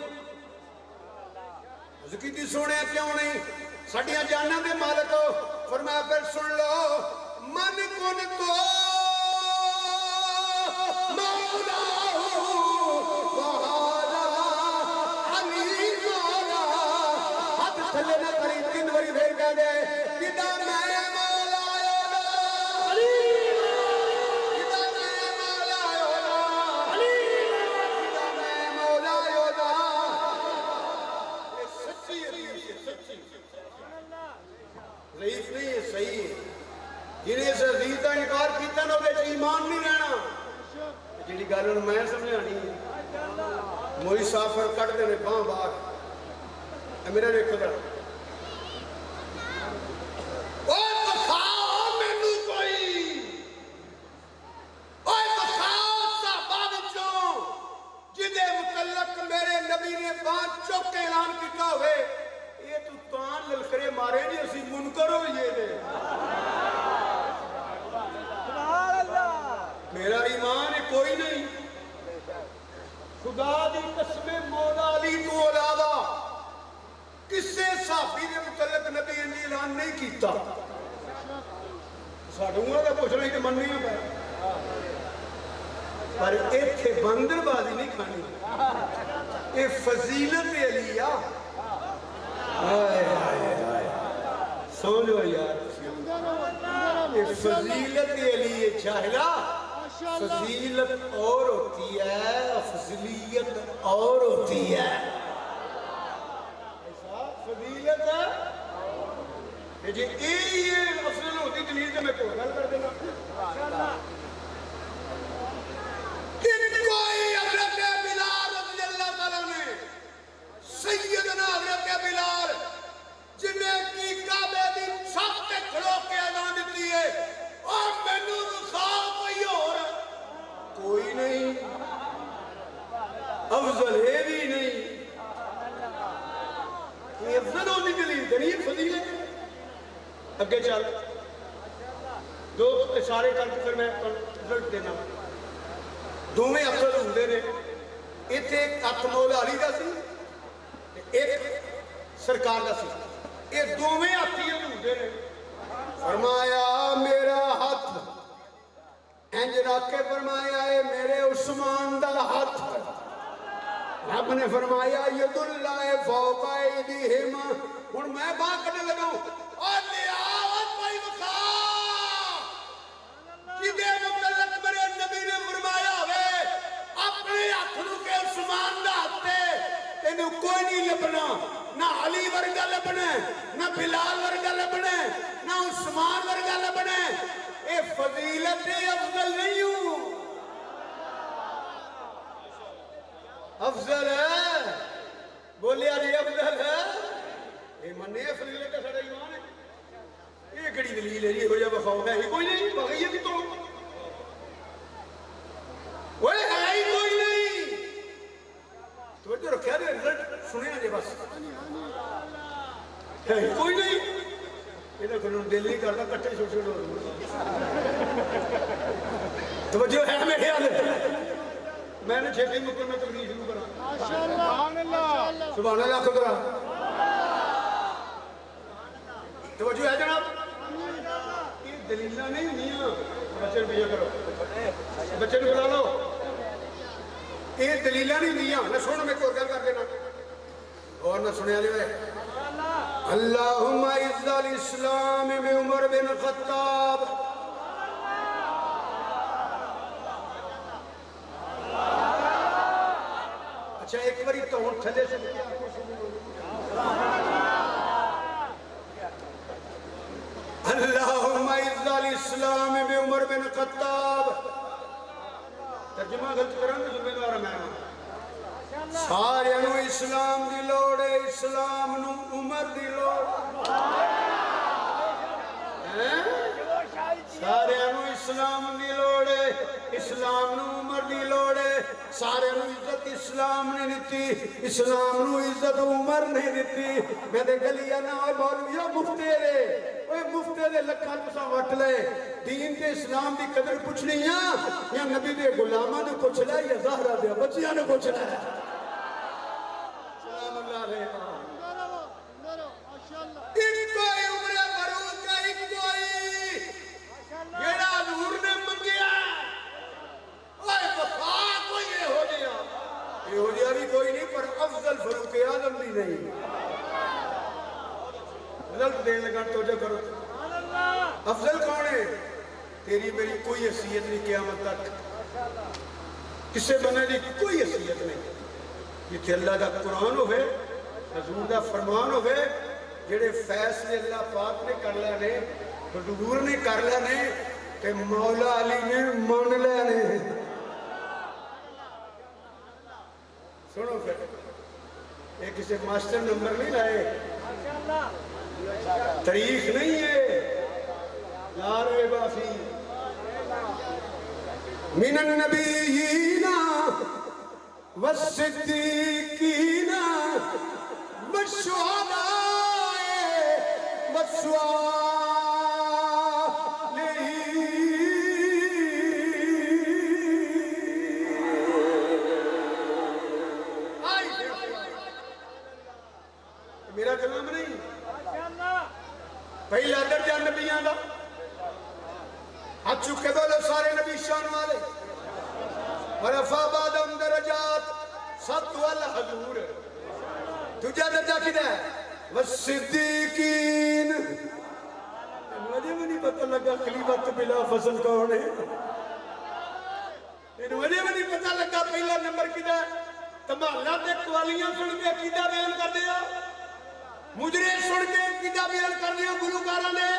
ذکیتی سونے کیوں نہیں ساڑیاں جاننا دے مالک ہو فرمایا پھر سن لو من کن تو مولا وحالا علی مولا حد تھلے نہ کری تین وری بھیل کہہ دے کدا میں مولا یولا علی کدا میں مولا یولا علی کدا میں مولا یولا یہ سچی حدیث ہے سچی ضعیف نہیں ہے صحیح ہے جنہیں اس عزیز کا انکار کیتا نہ ہوئے ایمان نہیں رہنا جنہی گالوں میں سمجھانی ہے موئی سافر کٹ دینے باں باہر اے میرا دیکھو دا اوہ بخاؤ میں نو کوئی اوہ بخاؤ صحبہ بچوں جدے متعلق میرے نبی نے باں چوک کے اعلان کیتا ہوئے یہ تو تان للکرے مارے نہیں اسی منکر ہو یہ دے میرا ایمان ہے کوئی نہیں خدا دی قسم مولا علی تو علاوہ کسے صحابی دے متعلق نبی نے اعلان نہیں کیتا ساڑھوں گا پوچھ رہی کہ من نہیں ہوگا پر ایتھے بندر بازی نہیں کھانی اے فضیلت علیہ سمجھو یار یہ فضیلت علی جاہلہ فضیلت اور ہوتی ہے افضلیت اور ہوتی ہے فضیلت ہے یہ افضل ہوتی دلیل سے میں کوئی گل کر دینا کوئی حضرت بلال رضی اللہ تعالیٰ نے سیدنا حضرت بلال جنہیں کی کعبے دی چھت تے کھڑو کے اذان دیتی ہے اور مینوں رخاؤ کوئی اور کوئی نہیں افضل ہے بھی نہیں یہ افضل ہونے کے لیے دلیل فضیلت اگے چل دو اشارے کر کے پھر میں رزلٹ دینا دو میں افضل ہوندے نے ایتھے ایک ہاتھ مولا علی دا سی ایک سرکار دا سی یہ دوویں ہاتھی ہوندے نے فرمایا میرا ہاتھ انج رکھ کے فرمایا ہے میرے عثمان دا ہاتھ رب نے فرمایا ید اللہ فوق ایدیہم ہن میں باں کڈنے لگا ہوں اور لیاوت بھائی بخا جدے متعلق میرے نبی نے فرمایا ہوئے اپنے ہاتھ نو کے عثمان دا ہاتھ تینوں کوئی نہیں لبنا نہ علی ورگا لبنا نہ بلال ورگا لبنا نہ عثمان ورگا لبنا اے فضیلت افضل نہیں ہوں افضل ہے بولے آج افضل ہے اے مننے فضیلت ہے ساڑھا ایمان ہے یہ کڑی دلیل ہے یہ ہو جا بخاؤ ہے ہی کوئی نہیں بغیت تو وہ ہے ہی کوئی نہیں تو جو رکھا دے رزلٹ سنیا جی بس کوئی نہیں یہ دل نہیں کرتا کٹھے چھوٹے چھوٹے توجہ ہے میرے حال میں نے چھٹی مکر میں تقریر شروع کرا سبحان اللہ خدا توجہ ہے جناب یہ دلیلہ نہیں ہونیاں بچے بھیا کرو بچے نے بلا لو یہ دلیلہ نہیں ہونیاں نہ سنو میں کوئی گل کر دینا اور نہ سنیا لے اللہم اعز الاسلام میں عمر بن خطاب اچھا ایک باری تون تھلے سے اللہم اعز الاسلام میں عمر بن خطاب ترجمہ غلط کریں گے ذمہ دار میں سارے نو اسلام دی لوڑ ہے اسلام نو عمر دی لوڑ سارے نو اسلام دی لوڑ ہے اسلام نو عمر دی لوڑ ہے سارے نو عزت اسلام نے دیتی اسلام نو عزت عمر نے دیتی میں دے گلیا نا آئے مولویا مفتے رے اوہ مفتے دے لکھا تسا وٹ لے دین دے اسلام دی قدر پوچھنی یا نبی دے غلامہ نے کچھ لے یا زہرہ دے بچیاں نے کچھ لے سلام اللہ رہے ایک کوئی عمر بروک کا ایک کوئی یہ حضور نے منگیا اوہ وفا کوئی یہ ہو گیا بھی کوئی نہیں پر افضل فروق اعظم بھی نہیں رزلٹ دے لگا توجہ کرو افضل کون ہے تیری میری کوئی حیثیت نہیں قیامت تک کسے بنے دی کوئی حیثیت نہیں یہ اللہ دا قرآن ہوئے حضور دا فرمان ہوئے جڑے فیصلے اللہ پاک نے کر لینے حضور نے کر لینے کہ مولا علی نے مان لینے سنو پھر ایک اسے ماسٹر نمبر نہیں لائے تاریخ نہیں ہے لارے بافی من النبیین والصدیقین والشہداء والصالحین میرا کلام نہیں پہلا درجہ نبیان دا حد چکے بولو سارے نبی شان والے ورفا بعدم درجات ست والحضور تجھا درجہ کدھا ہے والصدیقین مجھے بھی نہیں پتہ لگا خلیفت بلا فضل کون ہے مجھے بھی نہیں پتہ لگا پہلا نمبر کدھا ہے تمہارا تے قوالیاں سن کے عقیدہ بیان کر دیا مجرے سن کے عقیدہ بیان کر دیا گلوکارہ نے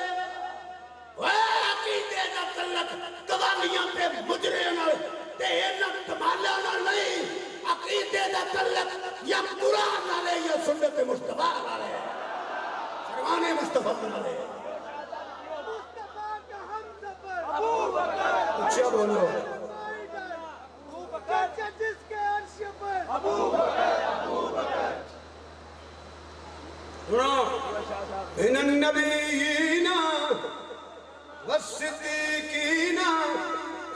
عقیدے دا تعلق قوالیاں تے مجرے نال تے انہاں تمہارا نال نہیں عقیدے دا تعلق یا قرآن نال ہے یا سنت مصطفیٰ نال ہے فرمان مصطفیٰ نال ہے مصطفیٰ کا ہم سفر اچھا بولو چچا جس کے عرش پر من النبیین والصدیقین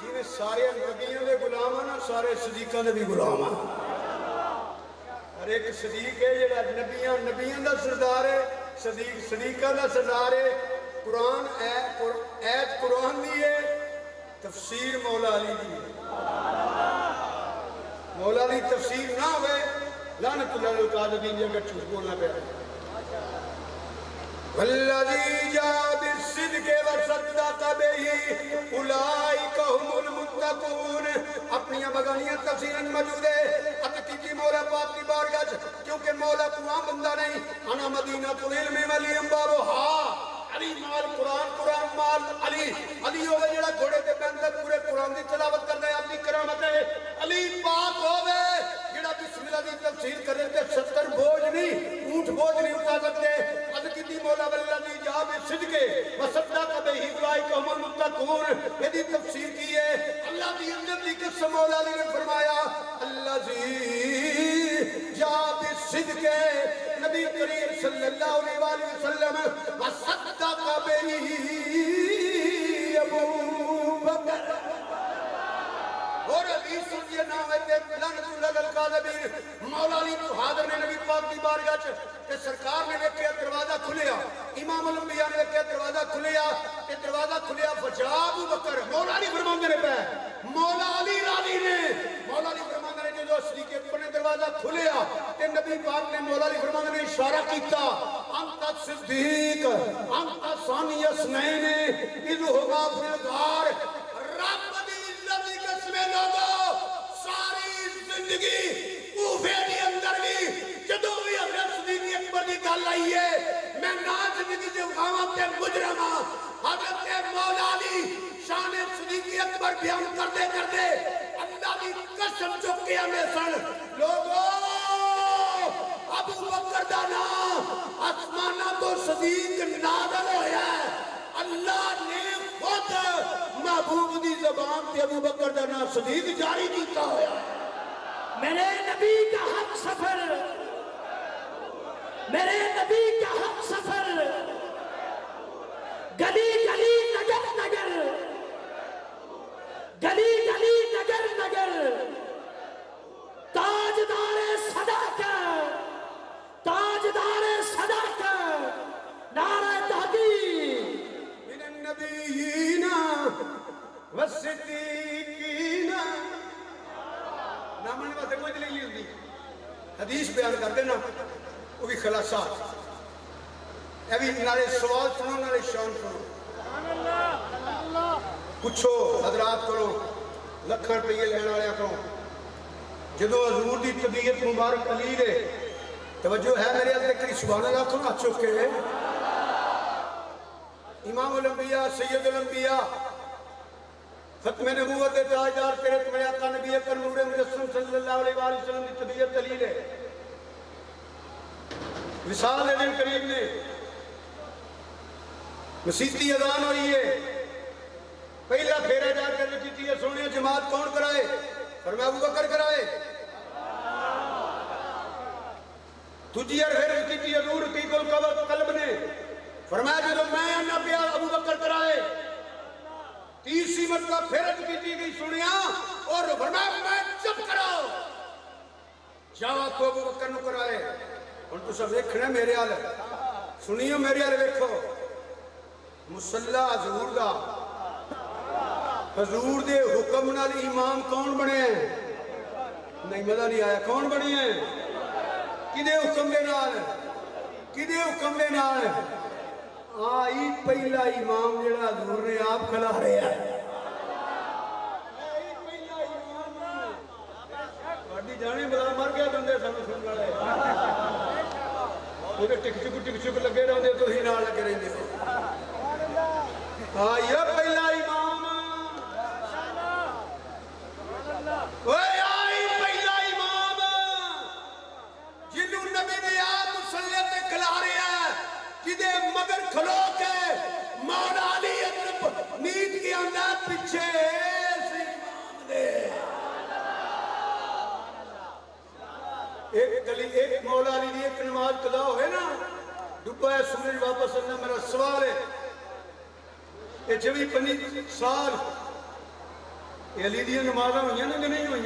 جیویں سارے نبیوں دے غلام ہیں سارے صدیقاں دے بھی غلام ہیں ہر ایک صدیق ہے جڑا نبیوں دا سردار ہے صدیقاں دا سردار ہے قرآن ایت قرآن دی ہے تفسیر مولا علی دی ہے مولا علی تفسیر نہ ہوئے لعنت اللہ القاذبین اگر جھوٹ بولنا پہ والذی جاء بالصدق وصدق به اولئک هم المتقون اپنی بگانیاں تفسیراں موجود ہے حقیقی مولا پاک کی بارگاہ کیونکہ مولا قرآن بندہ نہیں انا مدینہ العلم ولی انبارها علی مال قرآن قرآن مال علی ہوئے جڑا گھوڑے تے بندے پورے قرآن دی تلاوت کردا ہے اپنی کرامت ہے علی پاک ہوئے جڑا بسم اللہ دی تفسیر کرے تے 70 بوجھ نہیں اونٹ بوجھ نہیں اٹھا سکتے حقیقی مولا والذی جاء بالصدق وصدق به اولئک هم المتقون یہ تفسیر کی ہے اللہ دی عزت کی قسم مولا علی نے فرمایا الذی جاء صدق نبی کریم صلی اللہ علیہ وآلہ وسلم وصدق به ابو بکر اور حدیث سنیے نام ہے لعنت اللہ القاذبین مولا علی تو حاضر نے نبی پاک دی بارگاہ چ تے سرکار نے ویکھیا دروازہ کھلیا امام الانبیاء نے ویکھیا دروازہ کھلیا تے دروازہ کھلیا فجا ابو بکر مولا علی فرماندے نے پے مولا علی راضی نے مولا علی فرماندے نے جو صدیق اکبر نے دروازہ کھلیا تے نبی پاک نے مولا علی فرماندے نے اشارہ کیتا انت صدیق انت ثانی اثنین اذ ہما فی الغار رب دی عزت دی قسم لوگو ساری زندگی کوفے دی اندر بھی جدوں بھی حضرت صدیق اکبر دی گل آئی ہے میں نا زندگی دے غاواں تے مجرم ہاں حضرت مولا علی شان صدیق اکبر بیان کرتے کرتے اللہ دی قسم چک کے ہمیں سن لوگو ابو بکر دا نام آسمانہ تو صدیق نازل ہویا ہے اللہ نے خود محبوب دی زبان تے ابو بکر دا نام صدیق جاری کیتا ہویا ہے میرے نبی کا ہم سفر میرے نبی کا ہم سفر گلی گلی نگر نگر گلی گلی نگر نگر تاجدار صداقت تاجدار صداقت نعرہ تحقیق من النبیین والصدیقین نامنے واسطے کوئی دلیل نہیں ہوتی حدیث بیان کرتے نا وہ بھی خلاصات اے بھی نارے سوال سنو نارے شان سنو پوچھو حضرات کرو لکھن روپیے لینے والے کرو جدو حضور دی طبیعت مبارک علی دے توجہ ہے میرے حضرت کری سبحان اللہ کرو ہاتھ چوک کے امام الانبیاء سید الانبیاء ختم نبوت دے تاجدار تیرے تمہیں آقا نبی اکرم نور مجسم صلی اللہ علیہ وآلہ وسلم دی طبیعت دلیل ہے وصال دن قریب نے مسیحی اذان ہوئی ہے پہلا پھیرا جا کر رکھتی ہے سونے جماعت کون کرائے فرمایا ابو بکر کرائے تجھی پھر رکھتی ہے نور کی قلب نے فرمایا جو میں انا پیا ابو بکر کرائے تیسری مرتبہ پھیرت کی گئی سنیا اور فرمایا میں چپ کرو جاؤ کو ابو بکر نو کرائے اور تو سب دیکھنا میرے آل سنیو میرے آل دیکھو مصلح حضور دا حضور دے حکم نال امام کون بنے ہیں نہیں مزہ نہیں آیا کون بنے ہیں کدے حکم دے نال کدے حکم دے نال آئی پہلا امام جڑا حضور نے آپ کھلا رہے ہیں وڈی جانے بلا مر گیا بندے سانو سن والے وہ ٹک چک لگے رہندے تو ہی نال لگے رہندے ہاں یہ پہلا امام اوئے آئی پہلا امام جنوں نبی نے آپ مصلی تے کھلا رہے ہیں کدے مگر کھلو کے مولا علی نیند کی اندر پیچھے سے امام دے ایک گلی ایک مولا علی دی ایک نماز قضا ہوئے نا ڈبا ہے سورج واپس آنا میرا سوال ہے یہ 24 سال یہ علی دی نمازاں ہوئیں نا کہ نہیں ہوئیں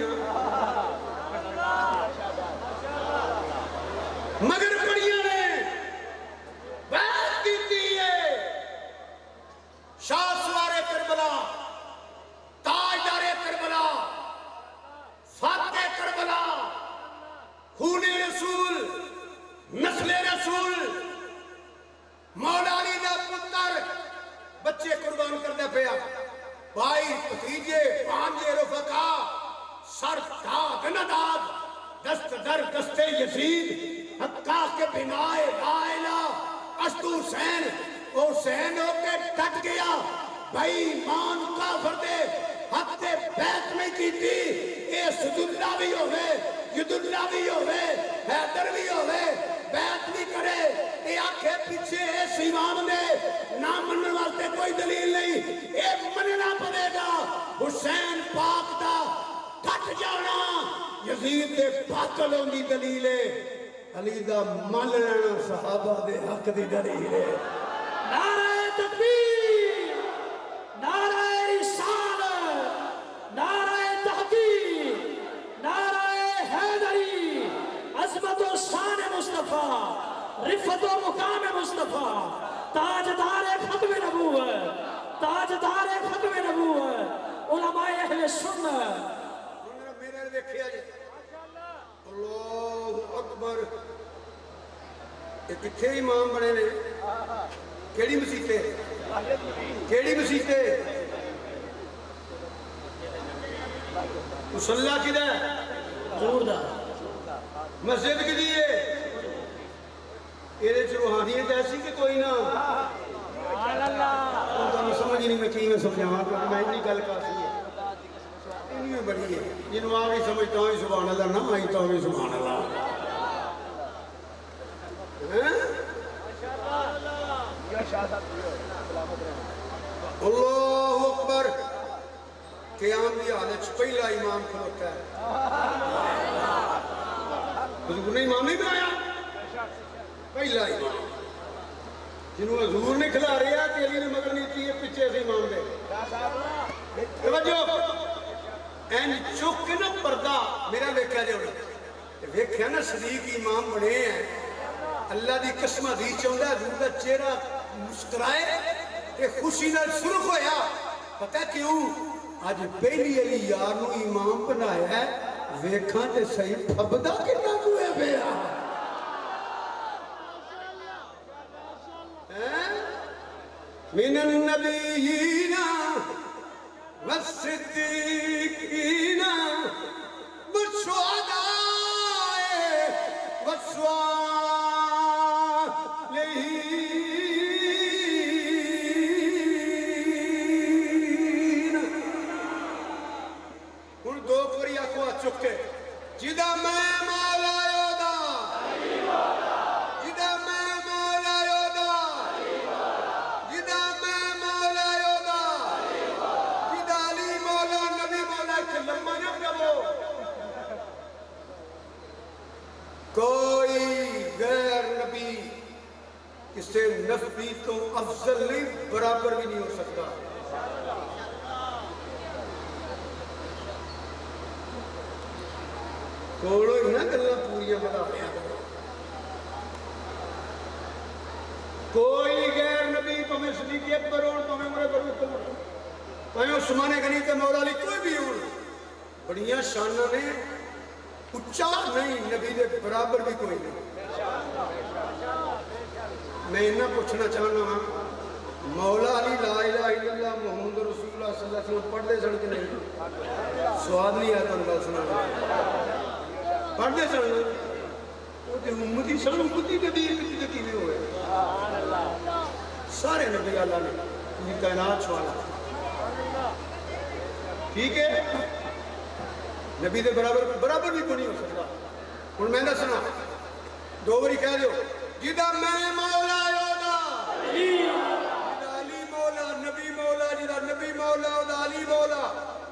مگر پڑھیاں نے بیعت کیتی ہے شاہ سوار کربلا تاجدار کربلا فاتح کربلا خون رسول نسل رسول مولا علی دا پتر بچے قربان کردے پیا بھائی بھتیجے بھانجے رفقا سر داد نداد دست در دست یزید حقا کے بنائے لا الہ اشتو حسین حسین ہو کے ڈٹ گیا بھائی مان کافر دے حق دے بیعت میں کی تھی اے سجدہ بھی ہوئے یداللہ بھی ہوئے حیدر بھی ہوئے بیعت بھی کرے اے آنکھیں پیچھے اس امام نے نام مننے واسطے کوئی دلیل نہیں اے مننا پڑے گا حسین پاک دا ڈٹ جانا یزید دے باطل ہوندی دلیل ہے علی دا مان لینا صحابہ دے حق دی دلیل ہے نعرہ تکبیر، نعرہ رسالت، نعرہ تحقیق، نعرہ حیدری، عظمت و شان مصطفیٰ، رفت و مقام مصطفیٰ، تاجدار ختم نبوت، تاجدار ختم نبوت، علماء اہل سنت۔ میرے دیکھیا جی اللہ اکبر یہ کتھے امام بنے نے کیڑی مسیتے کیڑی مسیتے مصلی کدھر ہے حضور دا مسجد کی دیئے یہ روحانیت ایسی کہ کوئی نہ تو سمجھ نہیں میں کی میں سمجھاواں کیونکہ میں اتنی گل کافی ہے انہی میں بڑی ہے جنہوں آگے سمجھتا ہوں سبحان اللہ نہ آئی تو ہمیں سبحان اللہ اللہ اکبر قیام کی حالت پہلا امام کھلوتا ہے حضور نے امام نہیں بنایا پہلا امام جنہوں حضور نے کھلا رہا کہ علی نے مگر نہیں کی پیچھے سے امام دے توجہ این چک کے نا پردہ میرا ویکھیا جائے ویکھیا نا صدیق امام بنے ہیں اللہ دی قسم حدیث چاہتا ہے حضور دا چہرہ مسکرائے کہ خوشی نال سرخ ہویا پتہ کیوں آج پہلی علی یار نو امام بنایا ہے ویکھاں تے صحیح پھبدا کنا کوئے بیا من النبیین والصدیقین والشہداء والصالحین ان دو پوری آنکھوں آ چکے جدہ میں مولا یودا جدہ میں مولا یودا جدہ میں مولا یودا جدہ علی مولا نبی مولا کہ لمبا نہ کرو کوئی غیر نبی اسے نبی تو افضل نہیں برابر بھی نہیں ہو سکتا کوڑو ہی نہ گلہ پوریاں بنا رہے ہیں کوئی غیر نبی پہمیں صدیق اکبر ہون پہمیں عمر فاروق ہون پہمیں عثمان غنی تے مولا علی کوئی بھی ہون بڑیاں شانہ نے اچھا نہیں نبی دے برابر بھی کوئی نہیں میں انہا پوچھنا چاہنا ہوں مولا علی لا الہ الا اللہ محمد رسول اللہ صلی اللہ علیہ وسلم پڑھ دے سن کے نہیں سواد نہیں آتا ان کا سنا پڑھ دے سن وہ تے امتی سن امتی نبی کی بھی ہوئے سارے نبی اللہ نے یہ کائنات چھوانا ٹھیک ہے نبی دے برابر بھی کوئی نہیں ہو سکتا اور میں نے سنا دو باری کہہ دیو جدہ میں مولا یودا جدہ علی مولا نبی مولا جدہ نبی مولا علی مولا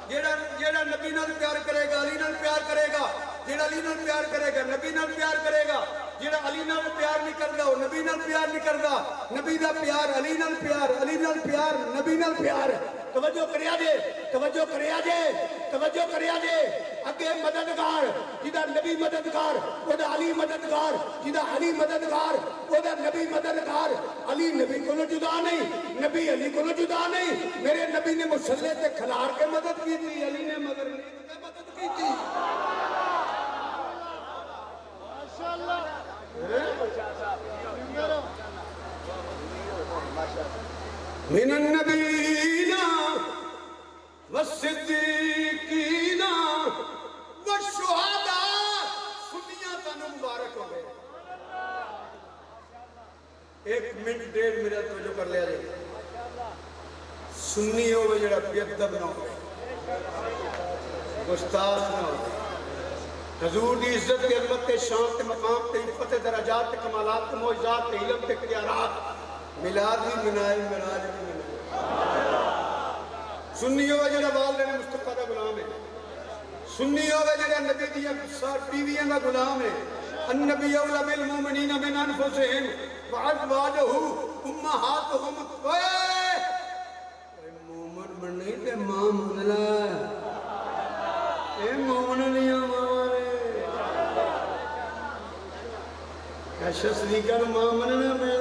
جیڑا نبی نال پیار کرے گا علی نال پیار کرے گا جیڑا علی نال پیار کرے گا نبی نال پیار کرے گا جیڑا علی نال پیار نہیں کردا وہ نبی نال پیار نہیں کردا نبی دا پیار علی نال پیار نبی نال پیار توجہ کریا جے توجہ کریا جے توجہ کریا جے اگے مددگار جیدا نبی مددگار او دا علی مددگار جیدا علی مددگار او دا نبی مددگار علی نبی کو جدا نہیں نبی علی کو جدا نہیں میرے نبی نے مصلی تے کھلار کے مدد کی تھی علی نے مگر نہیں تے مدد کی تھی ماشاءاللہ من النبیین والصدیقین والشہداء سنیاں تنو مبارک ہو گئے ایک منٹ ڈیڑھ منٹ توجہ کر لیا جائے سنی ہوئے جڑا بیدب نہ ہوئے گستاخ نہ ہوئے حضور دی عزت کے عظمت کے شان کے مقام کے عفت درجات کے کمالات کے معجزات کے علم کے اختیارات میلاد بھی منائے معراج بھی منائے سنی ہوئے جڑا والدین مصطفیٰ دا غلام ہے سنی ہوئے جڑا نبی دیا بیویاں دا غلام ہے النبی اولا بالمومنین من انفسہم وازواجہ امہاتہم مومن بننے تے ماں منلا اے مومن نہیں ہمارے عائشہ صدیقہ نو ماں مننا میں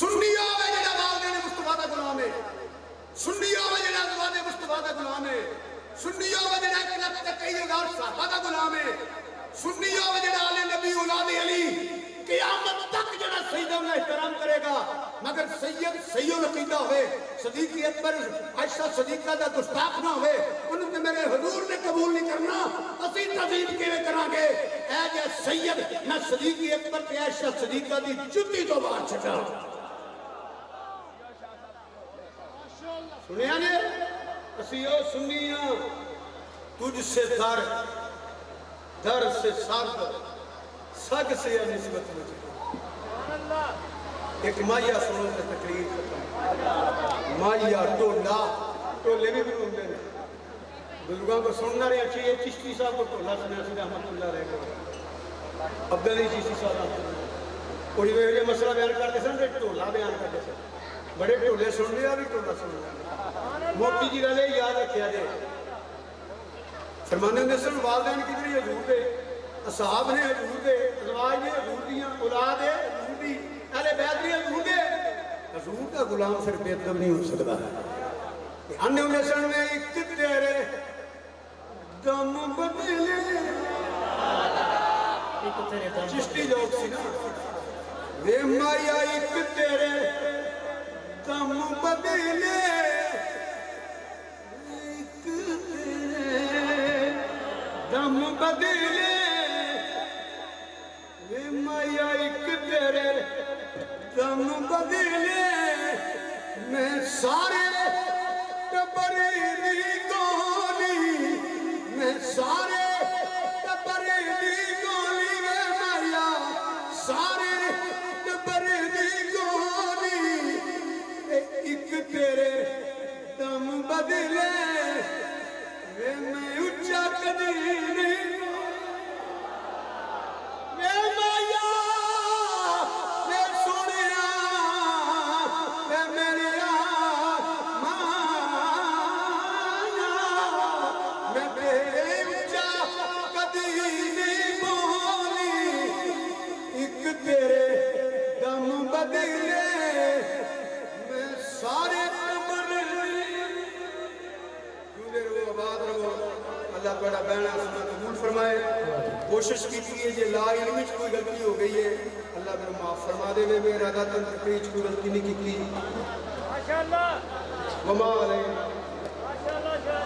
سنی آوے جڑا والدین مصطفیٰ دا غلام ہے سنی آوے جڑا ازواج مصطفیٰ دا غلام ہے سنی آوے جڑا 1,00,000 صحابہ دا غلام ہے سنی آوے جڑا آل نبی اولاد علی قیامت تک جڑا سیدہ میں احترام کرے گا مگر سید العقیدہ ہوئے صدیق اکبر عائشہ صدیقہ دا گستاخ نہ ہوئے انہوں نے میرے حضور نے قبول نہیں کرنا اسی تعظیم کیویں کران گے اے جے سید نہ صدیق اکبر تے عائشہ صدیقہ دی جُتی تو باہر چھٹا سنیا نے اسی او سنیاں تجھ سے در سے سرد سگ سے نسبت مجھے ایک مائیہ سنو سے تقریر ختم مائیہ ٹولے بھی بنوں دے بزرگاں کو سننا رہے اچھی یہ چشتی صاحب کو ٹولہ سنیا سے رحمت اللہ رہے گا عبدالعی چشتی صاحب کوئی وہ یہ مسئلہ بیان کرتے سن ٹولہ بیان کرتے سن بڑے ٹولے سن لیا بھی ٹولہ سن لیا موٹی جی رہے یاد رکھیا دے فرمانے نے سن والدین کی طرح حضور دے اصحاب نے حضور دے ازواج نے حضور دیاں اولاد ہے حضور دی اہل بیت نے حضور دے حضور کا غلام پھر بے ادب نہیں ہو سکتا انہیں انہیں سن میں ایک تیرے دم بدلے چشتی جوک سی نا وے مایا ایک تیرے دم بدلے دم بدلے وے مایا ایک تیرے دم بدلے میں سارے ٹبری دی گولی میں سارے ٹبری دی گولی وے مایا سارے ٹبری دی گولی ایک تیرے دم بدلے میں اچھا قدیر میں مایا میں سنیا میں میرے مایا میں بے اچھا قدیر بولی ایک تیرے دم بدلے میں سارے اللہ بڑا بہنا سنا قبول فرمائے کوشش کی تھی یہ لا علمی کوئی غلطی ہو گئی ہے اللہ میرے معاف فرما دے میں ارادہ تن تقریج کوئی غلطی نہیں کی وما علیہ